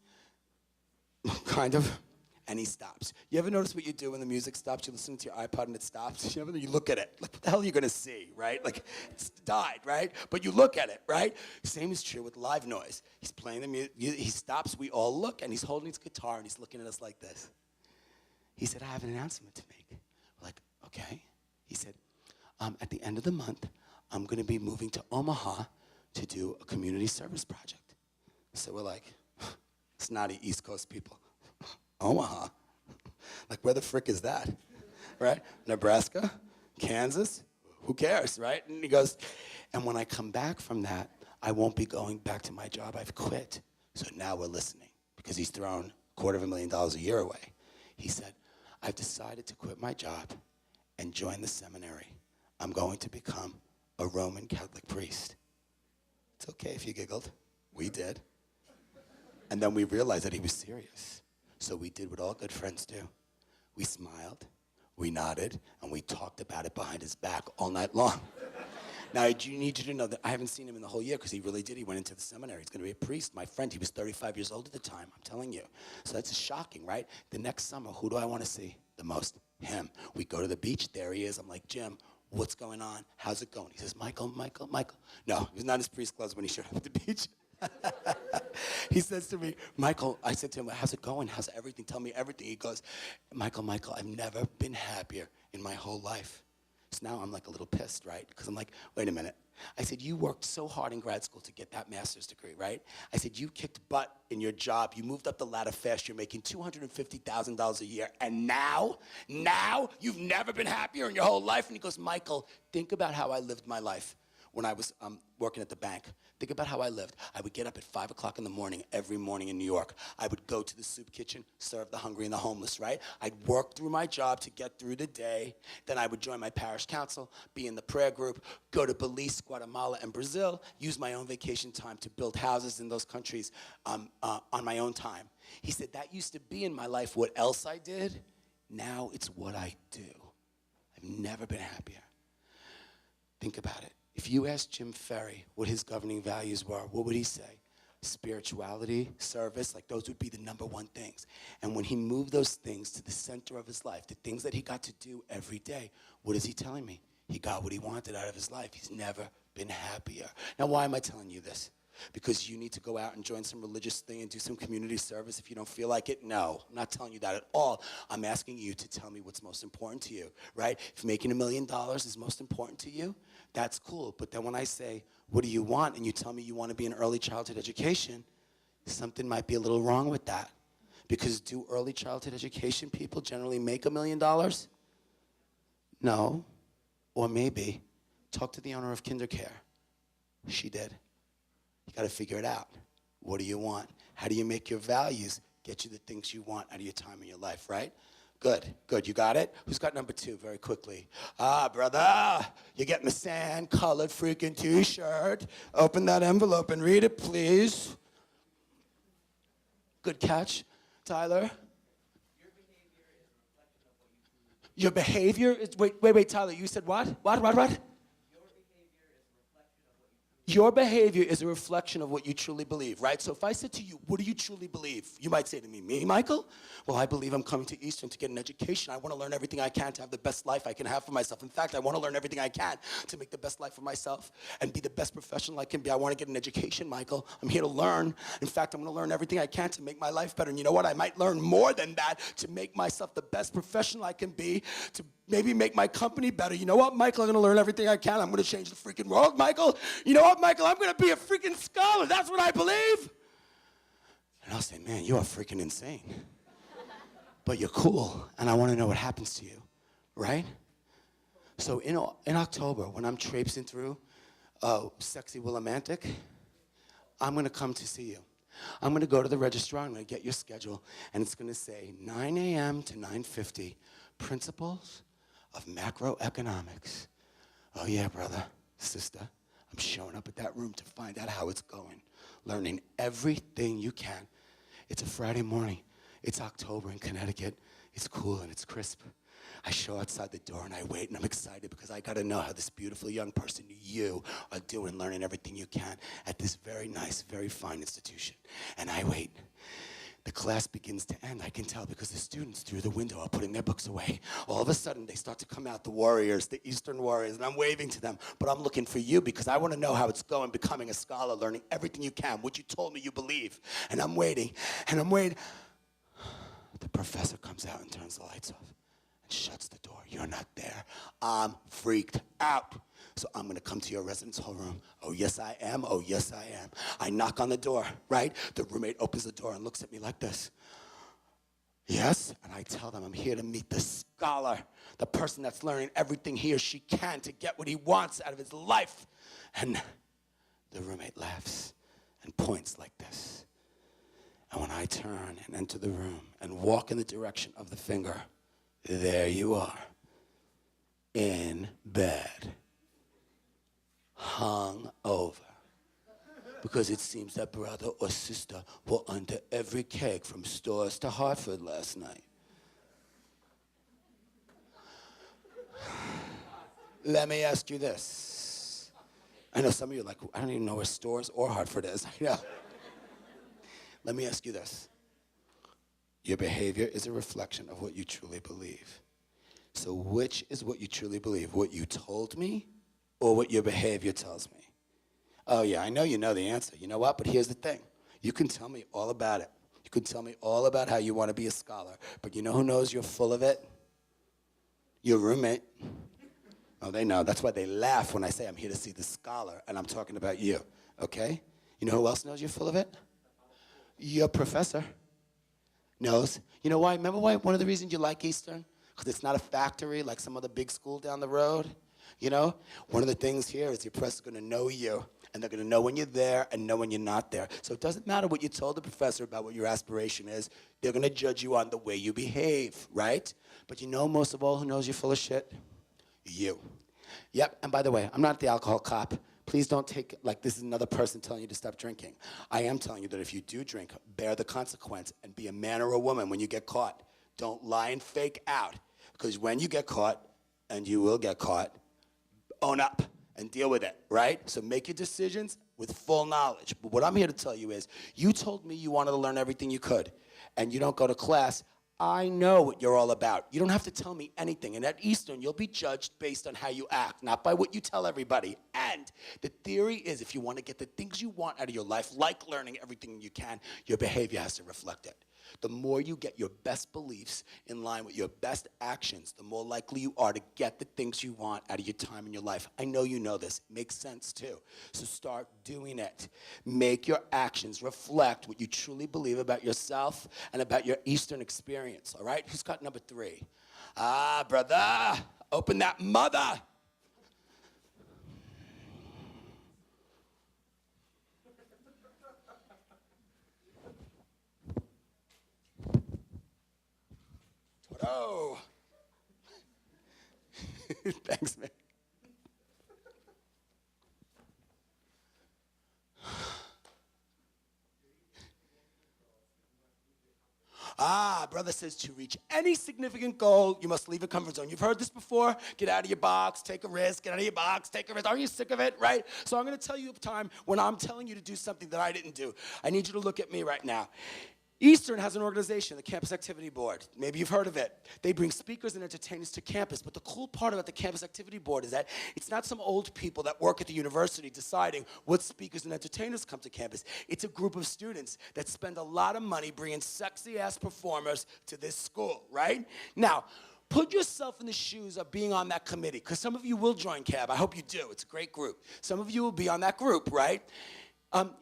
kind of, and he stops. You ever notice what you do when the music stops? You listen to your iPod and it stops? You look at it, like what the hell are you gonna see, right? Like it's died, right? But you look at it, right? Same is true with live noise. He's playing the music, he stops, we all look, and he's holding his guitar and he's looking at us like this. He said, I have an announcement to make. We're like, okay. He said, at the end of the month, I'm going to be moving to Omaha to do a community service project. So we're like, snotty East Coast people. Omaha? Like, where the frick is that? Right? Nebraska? Kansas? Who cares, right? And he goes, and when I come back from that, I won't be going back to my job. I've quit. So now we're listening because he's thrown $250,000 a year away. He said, I've decided to quit my job and join the seminary. I'm going to become a Roman Catholic priest. It's okay if you giggled. We did. And then we realized that he was serious. So we did what all good friends do. We smiled, we nodded, and we talked about it behind his back all night long. Now, I do need you to know that I haven't seen him in the whole year because he really did. He went into the seminary. He's going to be a priest. My friend, he was 35 years old at the time, I'm telling you. So that's shocking, right? The next summer, who do I want to see the most? Him. We go to the beach. There he is. I'm like, Jim, what's going on? How's it going? He says, Michael. No, he was not in his priest clothes when he showed up at the beach. He says to me, Michael, I said to him, how's it going? How's everything? Tell me everything. He goes, Michael, I've never been happier in my whole life. So now I'm like a little pissed, right? Because I'm like, wait a minute. I said, you worked so hard in grad school to get that master's degree, right? I said, you kicked butt in your job. You moved up the ladder fast. You're making $250,000 a year. And now you've never been happier in your whole life? And he goes, Michael, think about how I lived my life when I was working at the bank. Think about how I lived. I would get up at 5 o'clock in the morning, every morning in New York. I would go to the soup kitchen, serve the hungry and the homeless, right? I'd work through my job to get through the day. Then I would join my parish council, be in the prayer group, go to Belize, Guatemala, and Brazil, use my own vacation time to build houses in those countries on my own time. He said, that used to be in my life what else I did. Now it's what I do. I've never been happier. Think about it. If you asked Jim Ferry what his governing values were, what would he say? spirituality, service, like those would be the number one things. And when he moved those things to the center of his life, the things that he got to do every day, what is he telling me? He got what he wanted out of his life. He's never been happier. Now, why am I telling you this? Because you need to go out and join some religious thing and do some community service if you don't feel like it? No, I'm not telling you that at all. I'm asking you to tell me what's most important to you, right? If making $1 million is most important to you, that's cool. But then when I say, what do you want? And you tell me you want to be in early childhood education, something might be a little wrong with that. Because do early childhood education people generally make $1 million? No. Or maybe, talk to the owner of KinderCare. She did. You got to figure it out. What do you want? How do you make your values get you the things you want out of your time in your life, right? Good, good. You got it? Who's got number 2 very quickly? Brother, you're getting the sand-colored freaking T-shirt. Open that envelope and read it, please. Good catch, Tyler. Your behavior is, wait, Tyler, you said what? What? Your behavior is a reflection of what you truly believe, right? So if I said to you, what do you truly believe? You might say to me, Michael? Well, I believe I'm coming to Eastern to get an education. I want to learn everything I can to have the best life I can have for myself. In fact, I want to learn everything I can to make the best life for myself and be the best professional I can be. I want to get an education, Michael. I'm here to learn. In fact, I'm going to learn everything I can to make my life better. And you know what? I might learn more than that to make myself the best professional I can be, to maybe make my company better. You know what, Michael? I'm going to learn everything I can. I'm going to change the freaking world, Michael. You know what, Michael? I'm going to be a freaking scholar. That's what I believe. And I'll say, man, you are freaking insane. But you're cool, and I want to know what happens to you, right? So in October, when I'm traipsing through sexy Willimantic, I'm going to come to see you. I'm going to go to the registrar. I'm going to get your schedule, and it's going to say 9 a.m. to 9:50, principles of macroeconomics. Oh yeah, brother, sister, I'm showing up at that room to find out how it's going, learning everything you can. It's a Friday morning. It's October in Connecticut. It's cool and it's crisp. I show outside the door and I wait and I'm excited because I got to know how this beautiful young person you are doing, learning everything you can at this very nice, very fine institution. And I wait. The class begins to end. I can tell because the students through the window are putting their books away. All of a sudden, they start to come out, the warriors, the Eastern warriors, and I'm waving to them. But I'm looking for you because I want to know how it's going, becoming a scholar, learning everything you can, what you told me you believe. And I'm waiting, and I'm waiting. The professor comes out and turns the lights off and shuts the door. You're not there. I'm freaked out. So I'm going to come to your residence hall room. Oh, yes, I am. Oh, yes, I am. I knock on the door, right? The roommate opens the door and looks at me like this. Yes? And I tell them I'm here to meet the scholar, the person that's learning everything he or she can to get what he wants out of his life. And the roommate laughs and points like this. And when I turn and enter the room and walk in the direction of the finger, there you are, in bed, hung over. Because it seems that brother or sister were under every keg from Stores to Hartford last night. Let me ask you this. I know some of you are like, I don't even know where Stores or Hartford is. I know. Let me ask you this. Your behavior is a reflection of what you truly believe. So which is what you truly believe? What you told me or what your behavior tells me? Oh yeah, I know you know the answer. You know what? But here's the thing. You can tell me all about it. You can tell me all about how you want to be a scholar. But you know who knows you're full of it? Your roommate. Oh, they know. That's why they laugh when I say I'm here to see the scholar and I'm talking about you. Okay? You know who else knows you're full of it? Your professor knows. You know why? Remember why one of the reasons you like Eastern? Because it's not a factory like some other big school down the road. You know? One of the things here is your professor's going to know you, and they're going to know when you're there and know when you're not there. So it doesn't matter what you told the professor about what your aspiration is. They're going to judge you on the way you behave, right? But you know most of all who knows you're full of shit? You. Yep, and by the way, I'm not the alcohol cop. Please don't take it like this is another person telling you to stop drinking. I am telling you that if you do drink, bear the consequence and be a man or a woman when you get caught. Don't lie and fake out. Because when you get caught, and you will get caught, own up and deal with it, right? So make your decisions with full knowledge. But what I'm here to tell you is, you told me you wanted to learn everything you could, and you don't go to class. I know what you're all about. You don't have to tell me anything. And at Eastern, you'll be judged based on how you act, not by what you tell everybody. And the theory is, if you want to get the things you want out of your life, like learning everything you can, your behavior has to reflect it. The more you get your best beliefs in line with your best actions, the more likely you are to get the things you want out of your time in your life. I know you know this. It makes sense too. So start doing it. Make your actions reflect what you truly believe about yourself and about your Eastern experience, all right? Who's got number 3? Ah, brother, open that mother. Oh. Thanks, man. Ah, brother says to reach any significant goal, you must leave a comfort zone. You've heard this before. Get out of your box, take a risk. Get out of your box, take a risk. Aren't you sick of it, right? So I'm going to tell you a time when I'm telling you to do something that I didn't do. I need you to look at me right now. Eastern has an organization, the Campus Activity Board. Maybe you've heard of it. They bring speakers and entertainers to campus. But the cool part about the Campus Activity Board is that it's not some old people that work at the university deciding what speakers and entertainers come to campus. It's a group of students that spend a lot of money bringing sexy-ass performers to this school, right? Now, put yourself in the shoes of being on that committee, because some of you will join CAB. I hope you do. It's a great group. Some of you will be on that group, right?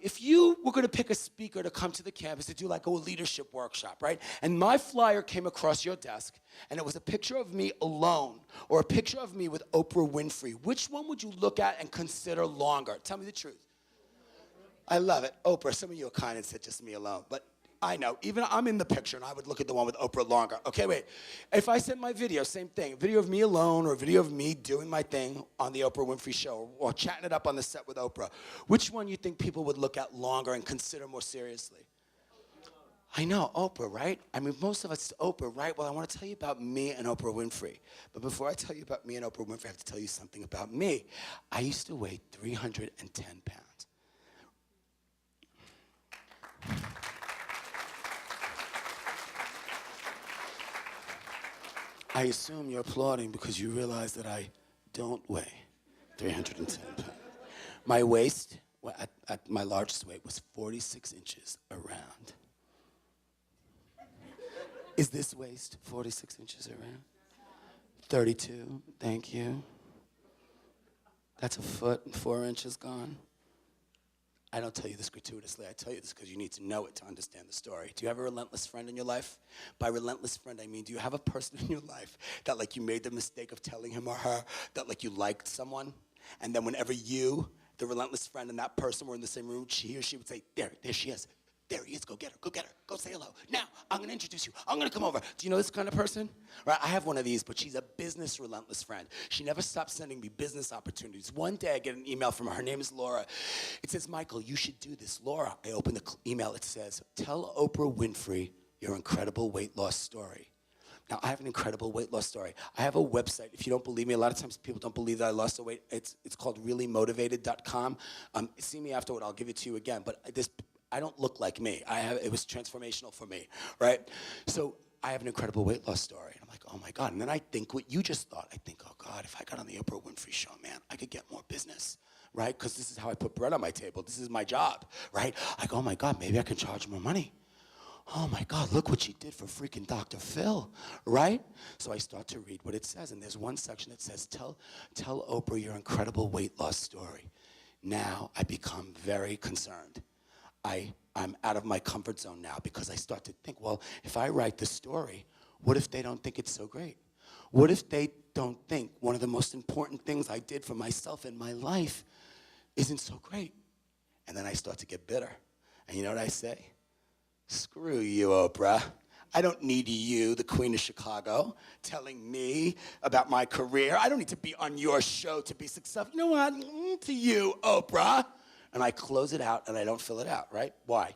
If you were going to pick a speaker to come to the campus to do like a leadership workshop, right? And my flyer came across your desk, and it was a picture of me alone or a picture of me with Oprah Winfrey. Which one would you look at and consider longer? Tell me the truth. I love it. Oprah, some of you are kind and said just me alone, but I know. Even I'm in the picture, and I would look at the one with Oprah longer. Okay, wait. If I sent my video, same thing. A video of me alone or a video of me doing my thing on the Oprah Winfrey Show or chatting it up on the set with Oprah, which one you think people would look at longer and consider more seriously? I know, Oprah, right? I mean, most of us, Oprah, right? Well, I want to tell you about me and Oprah Winfrey. But before I tell you about me and Oprah Winfrey, I have to tell you something about me. I used to weigh 310 pounds. I assume you're applauding because you realize that I don't weigh 310 pounds. My waist, at my largest weight, was 46 inches around. Is this waist 46 inches around? 32, thank you. That's a foot and 4 inches gone. I don't tell you this gratuitously. I tell you this because you need to know it to understand the story. Do you have a relentless friend in your life? By relentless friend, I mean, do you have a person in your life that like you made the mistake of telling him or her that like you liked someone? And then whenever you, the relentless friend, and that person were in the same room, he or she would say, there she is. There he is, go get her, go say hello. Now, I'm gonna introduce you, I'm gonna come over. Do you know this kind of person? Right, I have one of these, but she's a business relentless friend. She never stops sending me business opportunities. One day I get an email from her, her name is Laura. It says, Michael, you should do this. Laura, I open the email, it says, tell Oprah Winfrey your incredible weight loss story. Now, I have an incredible weight loss story. I have a website. If you don't believe me, a lot of times people don't believe that I lost the weight. It's called reallymotivated.com. See me afterward, I'll give it to you again. But I don't look like me. It was transformational for me, right? So I have an incredible weight loss story. And I'm like, oh my God. And then I think what you just thought. I think, oh God, if I got on the Oprah Winfrey Show, man, I could get more business, right? Because this is how I put bread on my table. This is my job, right? I go, oh my God, maybe I can charge more money. Oh my God, look what she did for freaking Dr. Phil, right? So I start to read what it says. And there's one section that says, tell Oprah your incredible weight loss story. Now I become very concerned. I'm out of my comfort zone now because I start to think, well, if I write the story, what if they don't think it's so great? What if they don't think one of the most important things I did for myself in my life isn't so great? And then I start to get bitter. And you know what I say? Screw you, Oprah. I don't need you, the Queen of Chicago, telling me about my career. I don't need to be on your show to be successful. You know what? To you, Oprah. And I close it out and I don't fill it out, right? Why?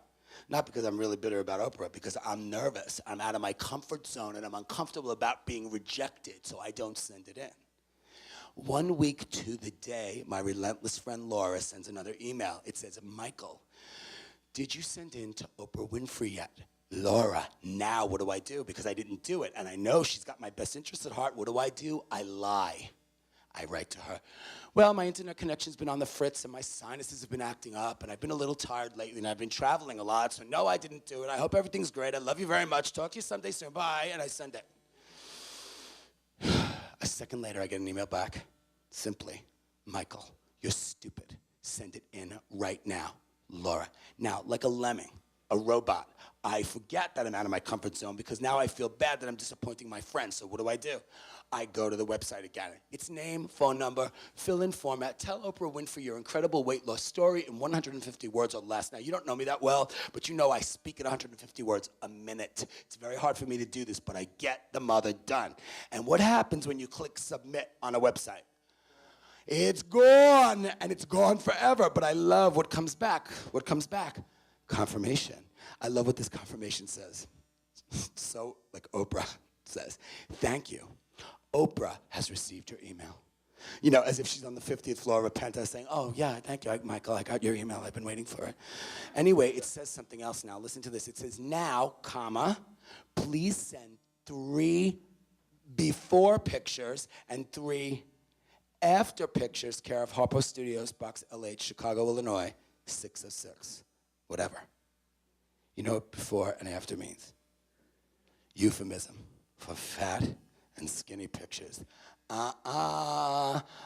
Not because I'm really bitter about Oprah, because I'm nervous. I'm out of my comfort zone and I'm uncomfortable about being rejected, so I don't send it in. 1 week to the day, my relentless friend Laura sends another email. It says, Michael, did you send in to Oprah Winfrey yet? Laura, now what do I do? Because I didn't do it, and I know she's got my best interest at heart. What do? I lie. I write to her, well, my internet connection's been on the fritz, and my sinuses have been acting up, and I've been a little tired lately, and I've been traveling a lot, so no, I didn't do it. I hope everything's great. I love you very much. Talk to you someday soon. Bye, and I send it. A second later, I get an email back. Simply, Michael, you're stupid. Send it in right now, Laura. Now, like a lemming, a robot, I forget that I'm out of my comfort zone because now I feel bad that I'm disappointing my friends. So what do? I go to the website again. It's name, phone number, fill in format, tell Oprah Winfrey your incredible weight loss story in 150 words or less. Now, you don't know me that well, but you know I speak at 150 words a minute. It's very hard for me to do this, but I get the mother done. And what happens when you click submit on a website? It's gone, and it's gone forever, but I love what comes back. What comes back? Confirmation. I love what this confirmation says. So, like Oprah says, thank you. Oprah has received your email. You know, as if she's on the 50th floor of a penthouse saying, oh, yeah, thank you, Michael, I got your email. I've been waiting for it. Anyway, it says something else now. Listen to this. It says, now, comma, please send 3 before pictures and 3 after pictures, care of Harpo Studios, Box LH, Chicago, Illinois, 606, whatever. You know what before and after means? Euphemism for fat and skinny pictures.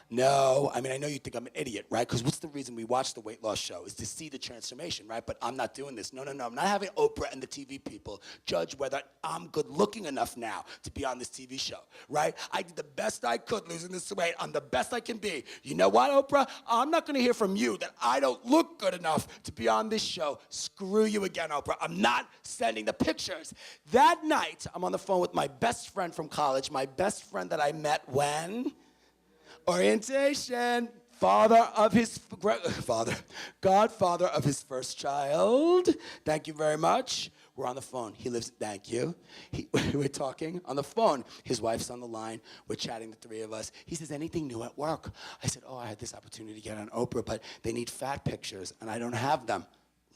No. I mean, I know you think I'm an idiot, right? Because what's the reason we watch the weight loss show is to see the transformation, right? But I'm not doing this. No. I'm not having Oprah and the TV people judge whether I'm good looking enough now to be on this TV show, right? I did the best I could losing this weight. I'm the best I can be. You know what, Oprah? I'm not going to hear from you that I don't look good enough to be on this show. Screw you again, Oprah. I'm not sending the pictures. That night, I'm on the phone with my best friend from college, my best friend that I met when? Orientation. Godfather of his first child. Thank you very much. We're on the phone. He lives, thank you. We're talking on the phone. His wife's on the line. We're chatting, the 3 of us. He says, anything new at work? I said, I had this opportunity to get on Oprah, but they need fat pictures, and I don't have them.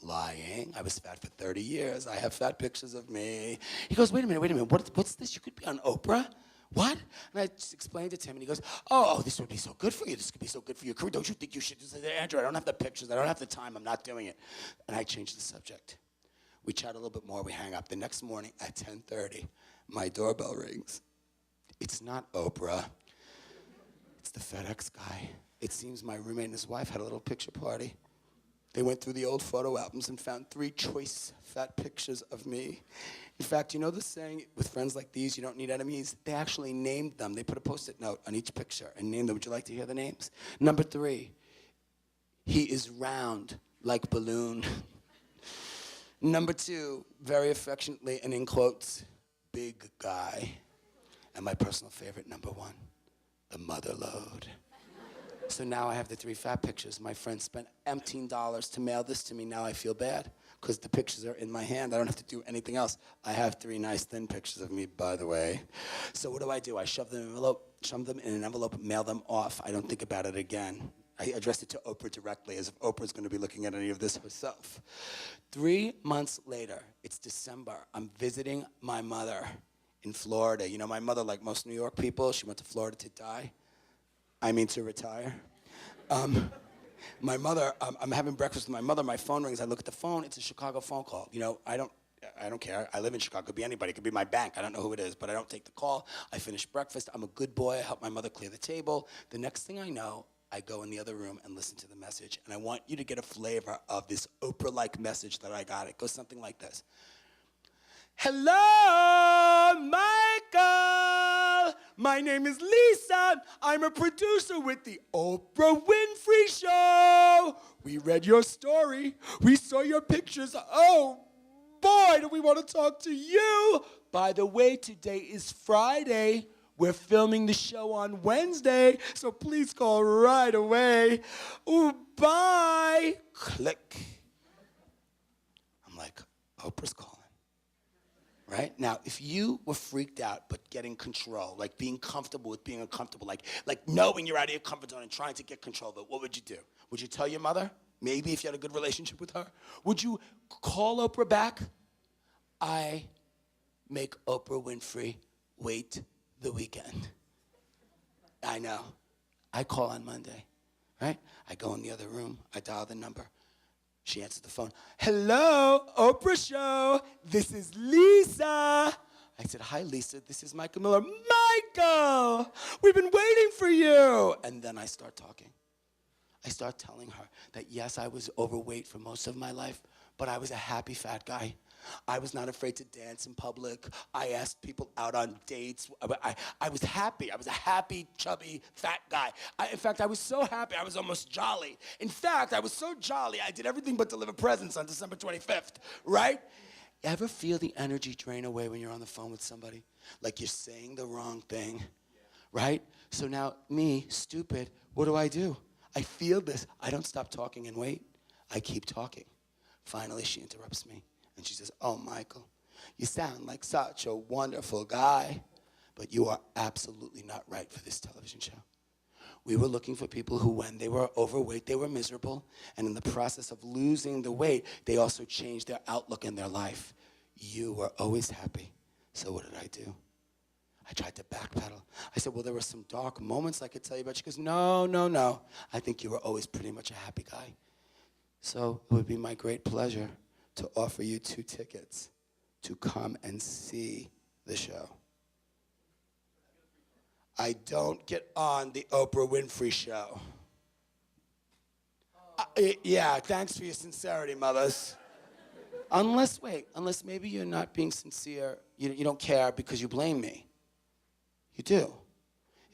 Lying. I was fat for 30 years. I have fat pictures of me. He goes, wait a minute. What's this? You could be on Oprah? What? And I just explained it to him, and he goes, oh, this would be so good for you. This could be so good for your career. Don't you think you should? I said, Andrew, I don't have the pictures. I don't have the time. I'm not doing it. And I changed the subject. We chat a little bit more. We hang up. The next morning at 10:30, my doorbell rings. It's not Oprah. It's the FedEx guy. It seems my roommate and his wife had a little picture party. They went through the old photo albums and found 3 choice fat pictures of me. In fact, you know the saying, with friends like these, you don't need enemies? They actually named them. They put a Post-it note on each picture and named them. Would you like to hear the names? Number 3, he is round like balloon. Number 2, very affectionately and in quotes, big guy. And my personal favorite, number 1, the mother load. So now I have the 3 fat pictures. My friend spent $18 to mail this to me. Now I feel bad because the pictures are in my hand. I don't have to do anything else. I have 3 nice thin pictures of me, by the way. So what do? I shove them in an envelope, mail them off. I don't think about it again. I addressed it to Oprah directly, as if Oprah's going to be looking at any of this herself. 3 months later, it's December. I'm visiting my mother in Florida. You know, my mother, like most New York people, she went to Florida to die. To retire. My mother, I'm having breakfast with my mother. My phone rings. I look at the phone. It's a Chicago phone call. You know, I don't care. I live in Chicago. It could be anybody. It could be my bank. I don't know who it is, but I don't take the call. I finish breakfast. I'm a good boy. I help my mother clear the table. The next thing I know, I go in the other room and listen to the message. And I want you to get a flavor of this Oprah-like message that I got. It goes something like this. Hello, Michael. My name is Lisa. I'm a producer with the Oprah Winfrey Show. We read your story. We saw your pictures. Oh, boy, do we want to talk to you. By the way, today is Friday. We're filming the show on Wednesday, so please call right away. Ooh, bye. Click. I'm like, Oprah's calling. Right? right? Now, if you were freaked out but getting control, like being comfortable with being uncomfortable, like knowing you're out of your comfort zone and trying to get control of it, what would you do? Would you tell your mother? Maybe if you had a good relationship with her? Would you call Oprah back? I make Oprah Winfrey wait the weekend. I know. I call on Monday, right? I go in the other room. I dial the number. She answers the phone. Hello, Oprah Show. This is Lisa. I said, hi, Lisa. This is Michael Miller. Michael, we've been waiting for you. And then I start talking. I start telling her that, yes, I was overweight for most of my life, but I was a happy fat guy. I was not afraid to dance in public. I asked people out on dates. I was happy. I was a happy, chubby, fat guy. In fact, I was so happy, I was almost jolly. In fact, I was so jolly, I did everything but deliver presents on December 25th, right? Ever feel the energy drain away when you're on the phone with somebody? Like you're saying the wrong thing, right? So now, me, stupid, what do? I feel this. I don't stop talking and wait. I keep talking. Finally, she interrupts me. And she says, oh, Michael, you sound like such a wonderful guy, but you are absolutely not right for this television show. We were looking for people who, when they were overweight, they were miserable, and in the process of losing the weight, they also changed their outlook in their life. You were always happy, so what did I do? I tried to backpedal. I said, well, there were some dark moments I could tell you about. She goes, no. I think you were always pretty much a happy guy. So it would be my great pleasure to offer you 2 tickets to come and see the show. I don't get on the Oprah Winfrey Show. Yeah, thanks for your sincerity, mothers. Unless maybe you're not being sincere, you don't care because you blame me. You do.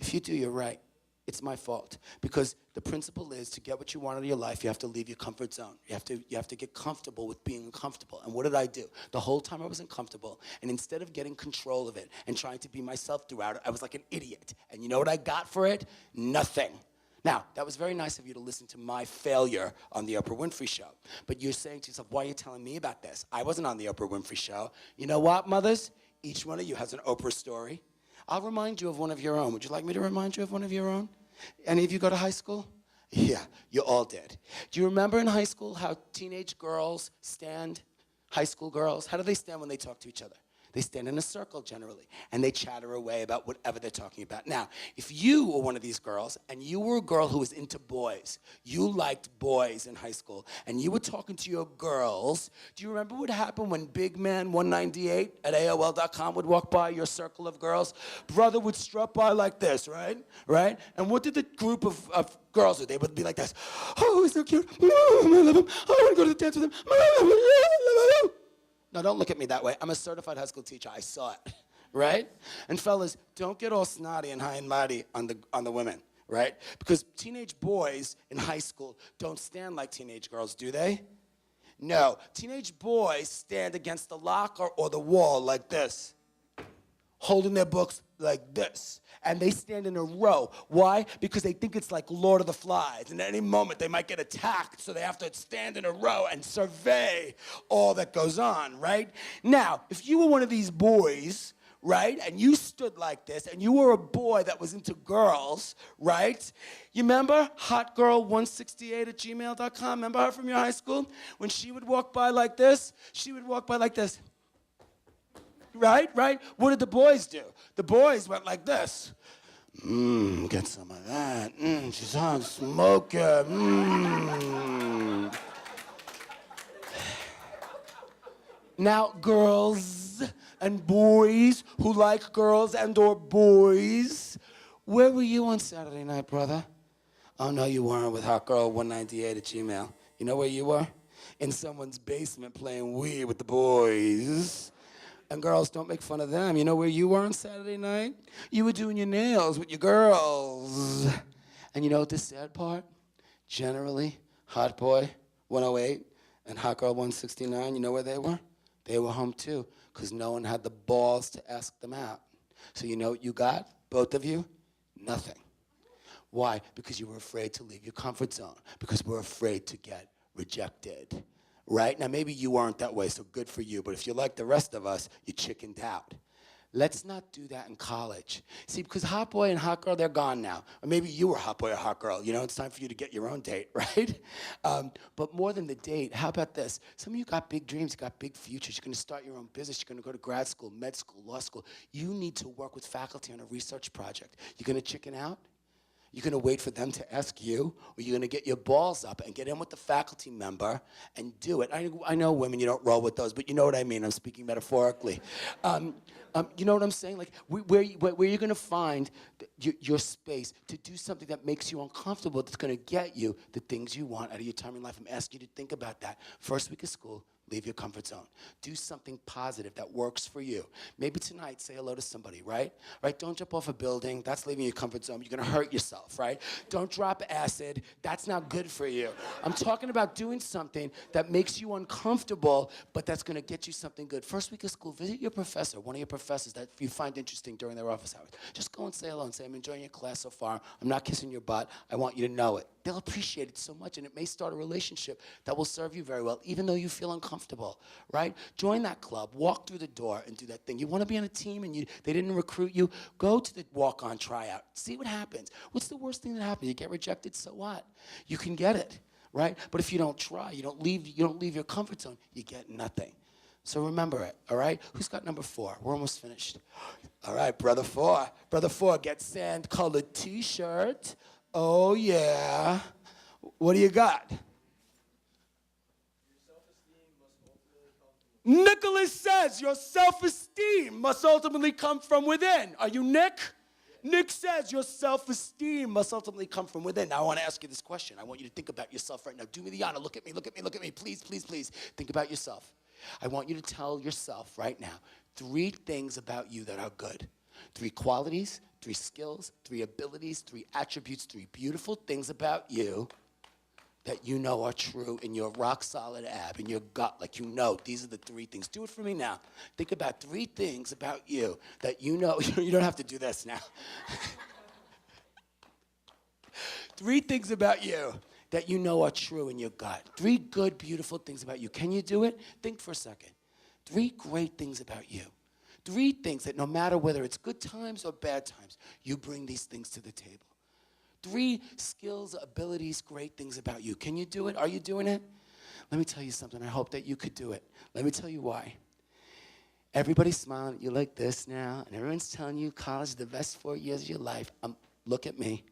If you do, you're right. It's my fault. Because the principle is to get what you want out of your life, you have to leave your comfort zone. You have to get comfortable with being uncomfortable. And what did I do? The whole time I was uncomfortable, and instead of getting control of it and trying to be myself throughout it, I was like an idiot. And you know what I got for it? Nothing. Now, that was very nice of you to listen to my failure on the Oprah Winfrey Show. But you're saying to yourself, why are you telling me about this? I wasn't on the Oprah Winfrey Show. You know what, mothers? Each one of you has an Oprah story. I'll remind you of one of your own. Would you like me to remind you of one of your own? Any of you go to high school? Yeah, you all did. Do you remember in high school how teenage girls stand, high school girls? How do they stand when they talk to each other? They stand in a circle generally, and they chatter away about whatever they're talking about. Now, if you were one of these girls, and you were a girl who was into boys, you liked boys in high school, and you were talking to your girls, do you remember what happened when Big Man 198 at AOL.com would walk by your circle of girls? Brother would strut by like this, right? Right? And what did the group of girls do? They would be like this. Oh, he's so cute. I love him. I want to go to the dance with him. Now, don't look at me that way. I'm a certified high school teacher. I saw it, right? And fellas, don't get all snotty and high and mighty on the women, right? Because teenage boys in high school don't stand like teenage girls, do they? No. Teenage boys stand against the locker or the wall like this, holding their books like this. And they stand in a row. Why? Because they think it's like Lord of the Flies. And at any moment, they might get attacked, so they have to stand in a row and survey all that goes on, right? Now, if you were one of these boys, right, and you stood like this, and you were a boy that was into girls, right? You remember hotgirl168@gmail.com? Remember her from your high school? When she would walk by like this, she would walk by like this. Right? What did the boys do? The boys went like this. Get some of that. She's hot smoker. Now, girls and boys who like girls and or boys, where were you on Saturday night, brother? Oh, no, you weren't with hotgirl198@gmail. You know where you were? In someone's basement playing Wii with the boys. And girls, don't make fun of them. You know where you were on Saturday night? You were doing your nails with your girls. And you know what the sad part? Generally, Hot Boy 108 and Hot Girl 169, you know where they were? They were home too, because no one had the balls to ask them out. So you know what you got, both of you? Nothing. Why? Because you were afraid to leave your comfort zone. Because we're afraid to get rejected. right? Now, maybe you weren't that way, so good for you. But if you're like the rest of us, you chickened out. Let's not do that in college. See, because hot boy and hot girl, they're gone now. Or maybe you were hot boy or hot girl. You know, it's time for you to get your own date, right? But more than the date, how about this? Some of you got big dreams, you got big futures. You're going to start your own business. You're going to go to grad school, med school, law school. You need to work with faculty on a research project. You're going to chicken out? You're going to wait for them to ask you, or you're going to get your balls up and get in with the faculty member and do it. I know women, you don't roll with those, but you know what I mean. I'm speaking metaphorically. You know what I'm saying? Like where you're going to find your space to do something that makes you uncomfortable, that's going to get you the things you want out of your time in life. I'm asking you to think about that. First week of school, leave your comfort zone. Do something positive that works for you. Maybe tonight, say hello to somebody, right? Right? Don't jump off a building. That's leaving your comfort zone. You're going to hurt yourself, right? Don't drop acid. That's not good for you. I'm talking about doing something that makes you uncomfortable, but that's going to get you something good. First week of school, visit your professor, one of your professors that you find interesting during their office hours. Just go and say hello and say, I'm enjoying your class so far. I'm not kissing your butt. I want you to know it. They'll appreciate it so much, and it may start a relationship that will serve you very well, even though you feel uncomfortable, right? Join that club, walk through the door, and do that thing. You want to be on a team, and they didn't recruit you, go to the walk-on tryout. See what happens. What's the worst thing that happens? You get rejected, so what? You can get it, right? But if you don't try, you don't leave your comfort zone, you get nothing. So remember it, all right? Who's got number 4? We're almost finished. All right, brother 4. Brother 4, get sand-colored T-shirt. Oh, yeah. What do you got? Nicholas says your self-esteem must ultimately come from within. Are you Nick? Nick says your self-esteem must ultimately come from within. Now, I want to ask you this question. I want you to think about yourself right now. Do me the honor. Look at me, look at me, look at me. Please, please, please. Think about yourself. I want you to tell yourself right now 3 things about you that are good. 3 qualities, 3 skills, 3 abilities, 3 attributes, 3 beautiful things about you that you know are true in your rock-solid ab, in your gut, like you know these are the 3 things. Do it for me now. Think about 3 things about you that you know. You don't have to do this now. 3 things about you that you know are true in your gut. 3 good, beautiful things about you. Can you do it? Think for a second. 3 great things about you. 3 things that no matter whether it's good times or bad times, you bring these things to the table. 3 skills, abilities, great things about you. Can you do it? Are you doing it? Let me tell you something. I hope that you could do it. Let me tell you why. Everybody's smiling at you like this now, and everyone's telling you college is the best 4 years of your life. Look at me.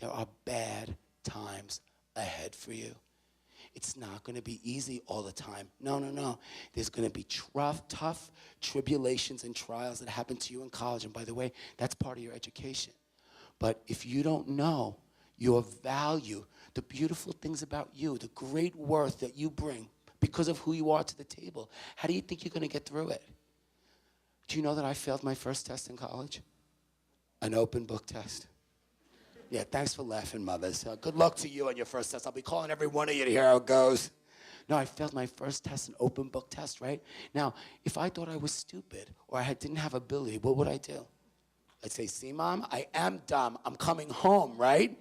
There are bad times ahead for you. It's not going to be easy all the time. No, no, no. There's going to be tough tribulations and trials that happen to you in college. And by the way, that's part of your education. But if you don't know your value, the beautiful things about you, the great worth that you bring because of who you are to the table, how do you think you're going to get through it? Do you know that I failed my first test in college? An open book test. Yeah, thanks for laughing, mothers. Good luck to you on your first test. I'll be calling every one of you to hear how it goes. No, I failed my first test, an open book test, right? Now, if I thought I was stupid or I didn't have ability, what would I do? I'd say, see, Mom, I am dumb. I'm coming home, right?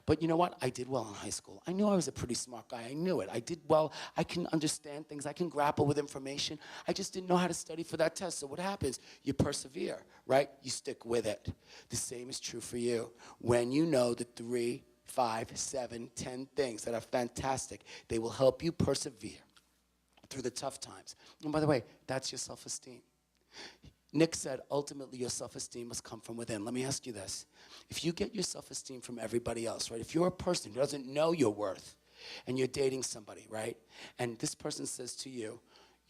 But you know what? I did well in high school. I knew I was a pretty smart guy. I knew it. I did well. I can understand things. I can grapple with information. I just didn't know how to study for that test. So what happens? You persevere, right? You stick with it. The same is true for you. When you know the 3, 5, 7, 10 things that are fantastic, they will help you persevere through the tough times. And by the way, that's your self-esteem. Nick said, ultimately, your self-esteem must come from within. Let me ask you this. If you get your self-esteem from everybody else, right? If you're a person who doesn't know your worth and you're dating somebody, right? And this person says to you,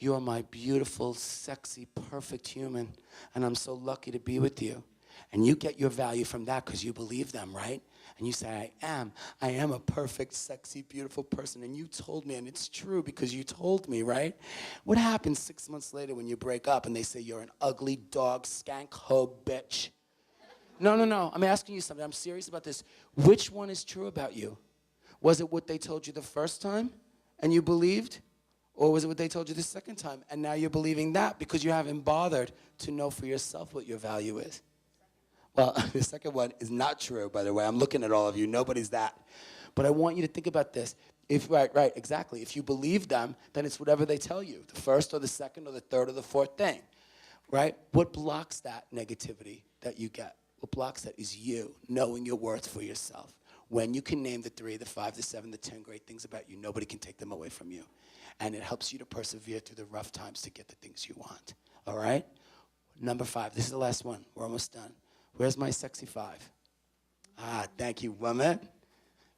you're my beautiful, sexy, perfect human, and I'm so lucky to be with you. And you get your value from that because you believe them, right? And you say, I am a perfect, sexy, beautiful person. And you told me, and it's true because you told me, right? What happens 6 months later when you break up and they say you're an ugly dog, skank, hoe, bitch? No, no, no. I'm asking you something. I'm serious about this. Which one is true about you? Was it what they told you the first time and you believed? Or was it what they told you the second time and now you're believing that because you haven't bothered to know for yourself what your value is? Well, the second one is not true, by the way. I'm looking at all of you. Nobody's that. But I want you to think about this. Right, exactly. If you believe them, then it's whatever they tell you, the first or the second or the third or the fourth thing, right? What blocks that negativity that you get? What blocks that is you knowing your worth for yourself. When you can name the 3, the 5, the 7, the 10 great things about you, nobody can take them away from you. And it helps you to persevere through the rough times to get the things you want, all right? Number 5, this is the last one. We're almost done. Where's my sexy 5? Thank you, woman.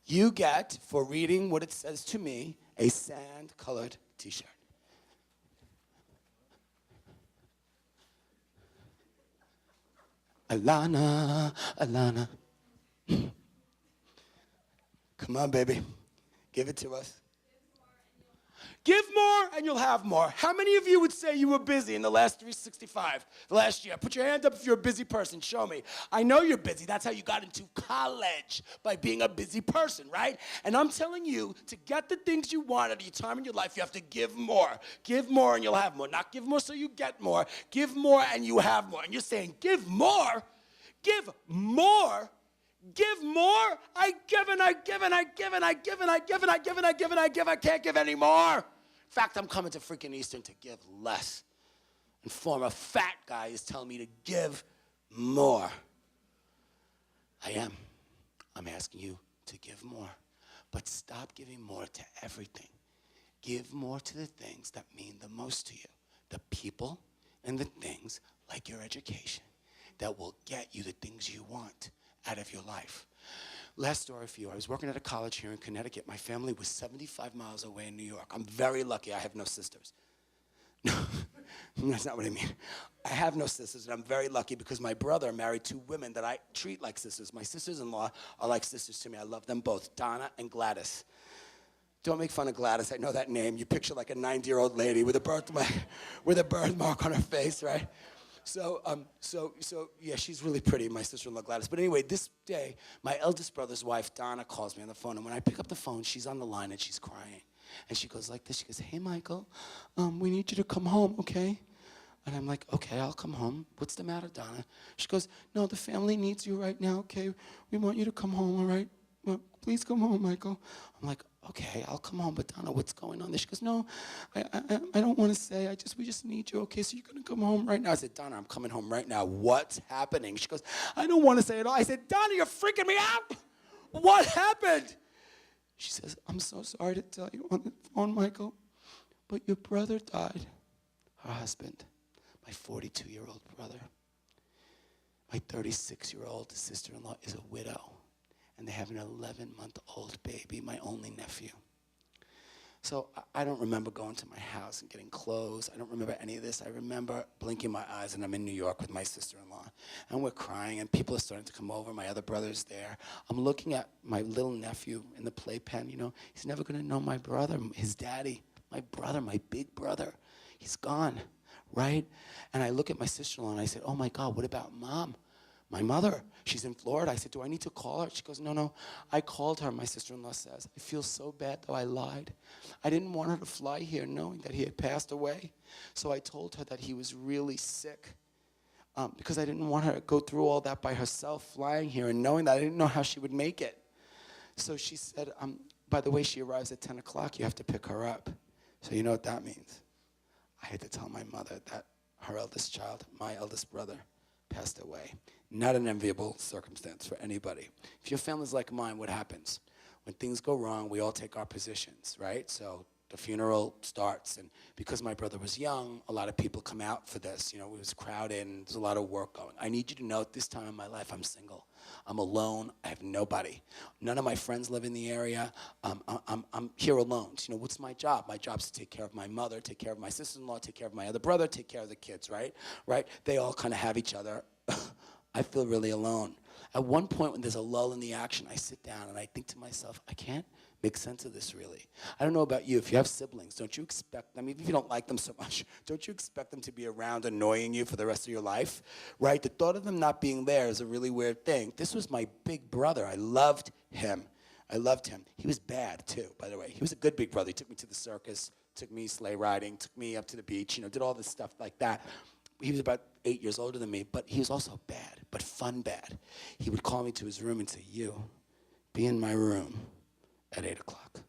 You get, for reading what it says to me, a sand-colored t-shirt. Alana, Alana. Come on, baby. Give it to us. Give more and you'll have more. How many of you would say you were busy in the last 365, the last year? Put your hand up if you're a busy person. Show me. I know you're busy. That's how you got into college, by being a busy person, right? And I'm telling you, to get the things you want at your time in your life, you have to give more. Give more and you'll have more. Not give more so you get more. Give more and you have more. And you're saying, give more? Give more? Give more? I give and I give and I give and I give and I give and I give and I give and I give. I can't give any more. In fact, I'm coming to freaking Eastern to give less. And former fat guy is telling me to give more. I am. I'm asking you to give more. But stop giving more to everything. Give more to the things that mean the most to you. The people and the things like your education that will get you the things you want out of your life. Last story for you. I was working at a college here in Connecticut. My family was 75 miles away in New York. I'm very lucky I have no sisters. No, that's not what I mean. I have no sisters, and I'm very lucky because my brother married 2 women that I treat like sisters. My sisters-in-law are like sisters to me. I love them both, Donna and Gladys. Don't make fun of Gladys. I know that name. You picture like a 90-year-old lady with a birthmark on her face, right? So yeah, she's really pretty, my sister-in-law Gladys. But anyway, this day, my eldest brother's wife, Donna, calls me on the phone. And when I pick up the phone, she's on the line and she's crying. And she goes like this. She goes, "Hey, Michael, we need you to come home, okay?" And I'm like, "Okay, I'll come home. What's the matter, Donna?" She goes, "No, the family needs you right now, okay? We want you to come home, all right? Well, please come home, Michael." I'm like, "Okay, I'll come home, but Donna, what's going on there?" She goes, "No, I don't want to say. We just need you, okay? So you're going to come home right now." I said, "Donna, I'm coming home right now. What's happening?" She goes, "I don't want to say it all." I said, "Donna, you're freaking me out. What happened?" She says, "I'm so sorry to tell you on the phone, Michael, but your brother died." Her husband, my 42-year-old brother. My 36-year-old sister-in-law is a widow. And they have an 11-month-old baby, my only nephew. So I don't remember going to my house and getting clothes. I don't remember any of this. I remember blinking my eyes and I'm in New York with my sister-in-law. And we're crying and people are starting to come over. My other brother's there. I'm looking at my little nephew in the playpen, you know. He's never going to know my brother, his daddy, my brother, my big brother. He's gone, right? And I look at my sister-in-law and I said, "Oh my God, what about Mom? My mother, she's in Florida." I said, "Do I need to call her?" She goes, "No, I called her," my sister-in-law says. "I feel so bad, though. I lied. I didn't want her to fly here knowing that he had passed away. So I told her that he was really sick because I didn't want her to go through all that by herself, flying here and knowing that I didn't know how she would make it." So she said, "By the way, she arrives at 10 o'clock. You have to pick her up." So you know what that means. I had to tell my mother that her eldest child, my eldest brother, passed away. Not an enviable circumstance for anybody. If your family's like mine, what happens? When things go wrong, we all take our positions, right? So the funeral starts, and because my brother was young, a lot of people come out for this. You know, it was crowded, and there's a lot of work going. I need you to know at this time in my life, I'm single. I'm alone. I have nobody. None of my friends live in the area. I'm here alone. So, you know, what's my job? My job's to take care of my mother, take care of my sister-in-law, take care of my other brother, take care of the kids, right? Right? They all kind of have each other. I feel really alone. At one point when there's a lull in the action, I sit down and I think to myself, I can't make sense of this really. I don't know about you. If you have siblings, don't you expect them, even if you don't like them so much, don't you expect them to be around annoying you for the rest of your life, right? The thought of them not being there is a really weird thing. This was my big brother. I loved him. He was bad too, by the way. He was a good big brother. He took me to the circus, took me sleigh riding, took me up to the beach, you know, did all this stuff like that. He was about 8 years older than me, but he was also bad, but fun bad. He would call me to his room and say, "You, be in my room at 8 o'clock."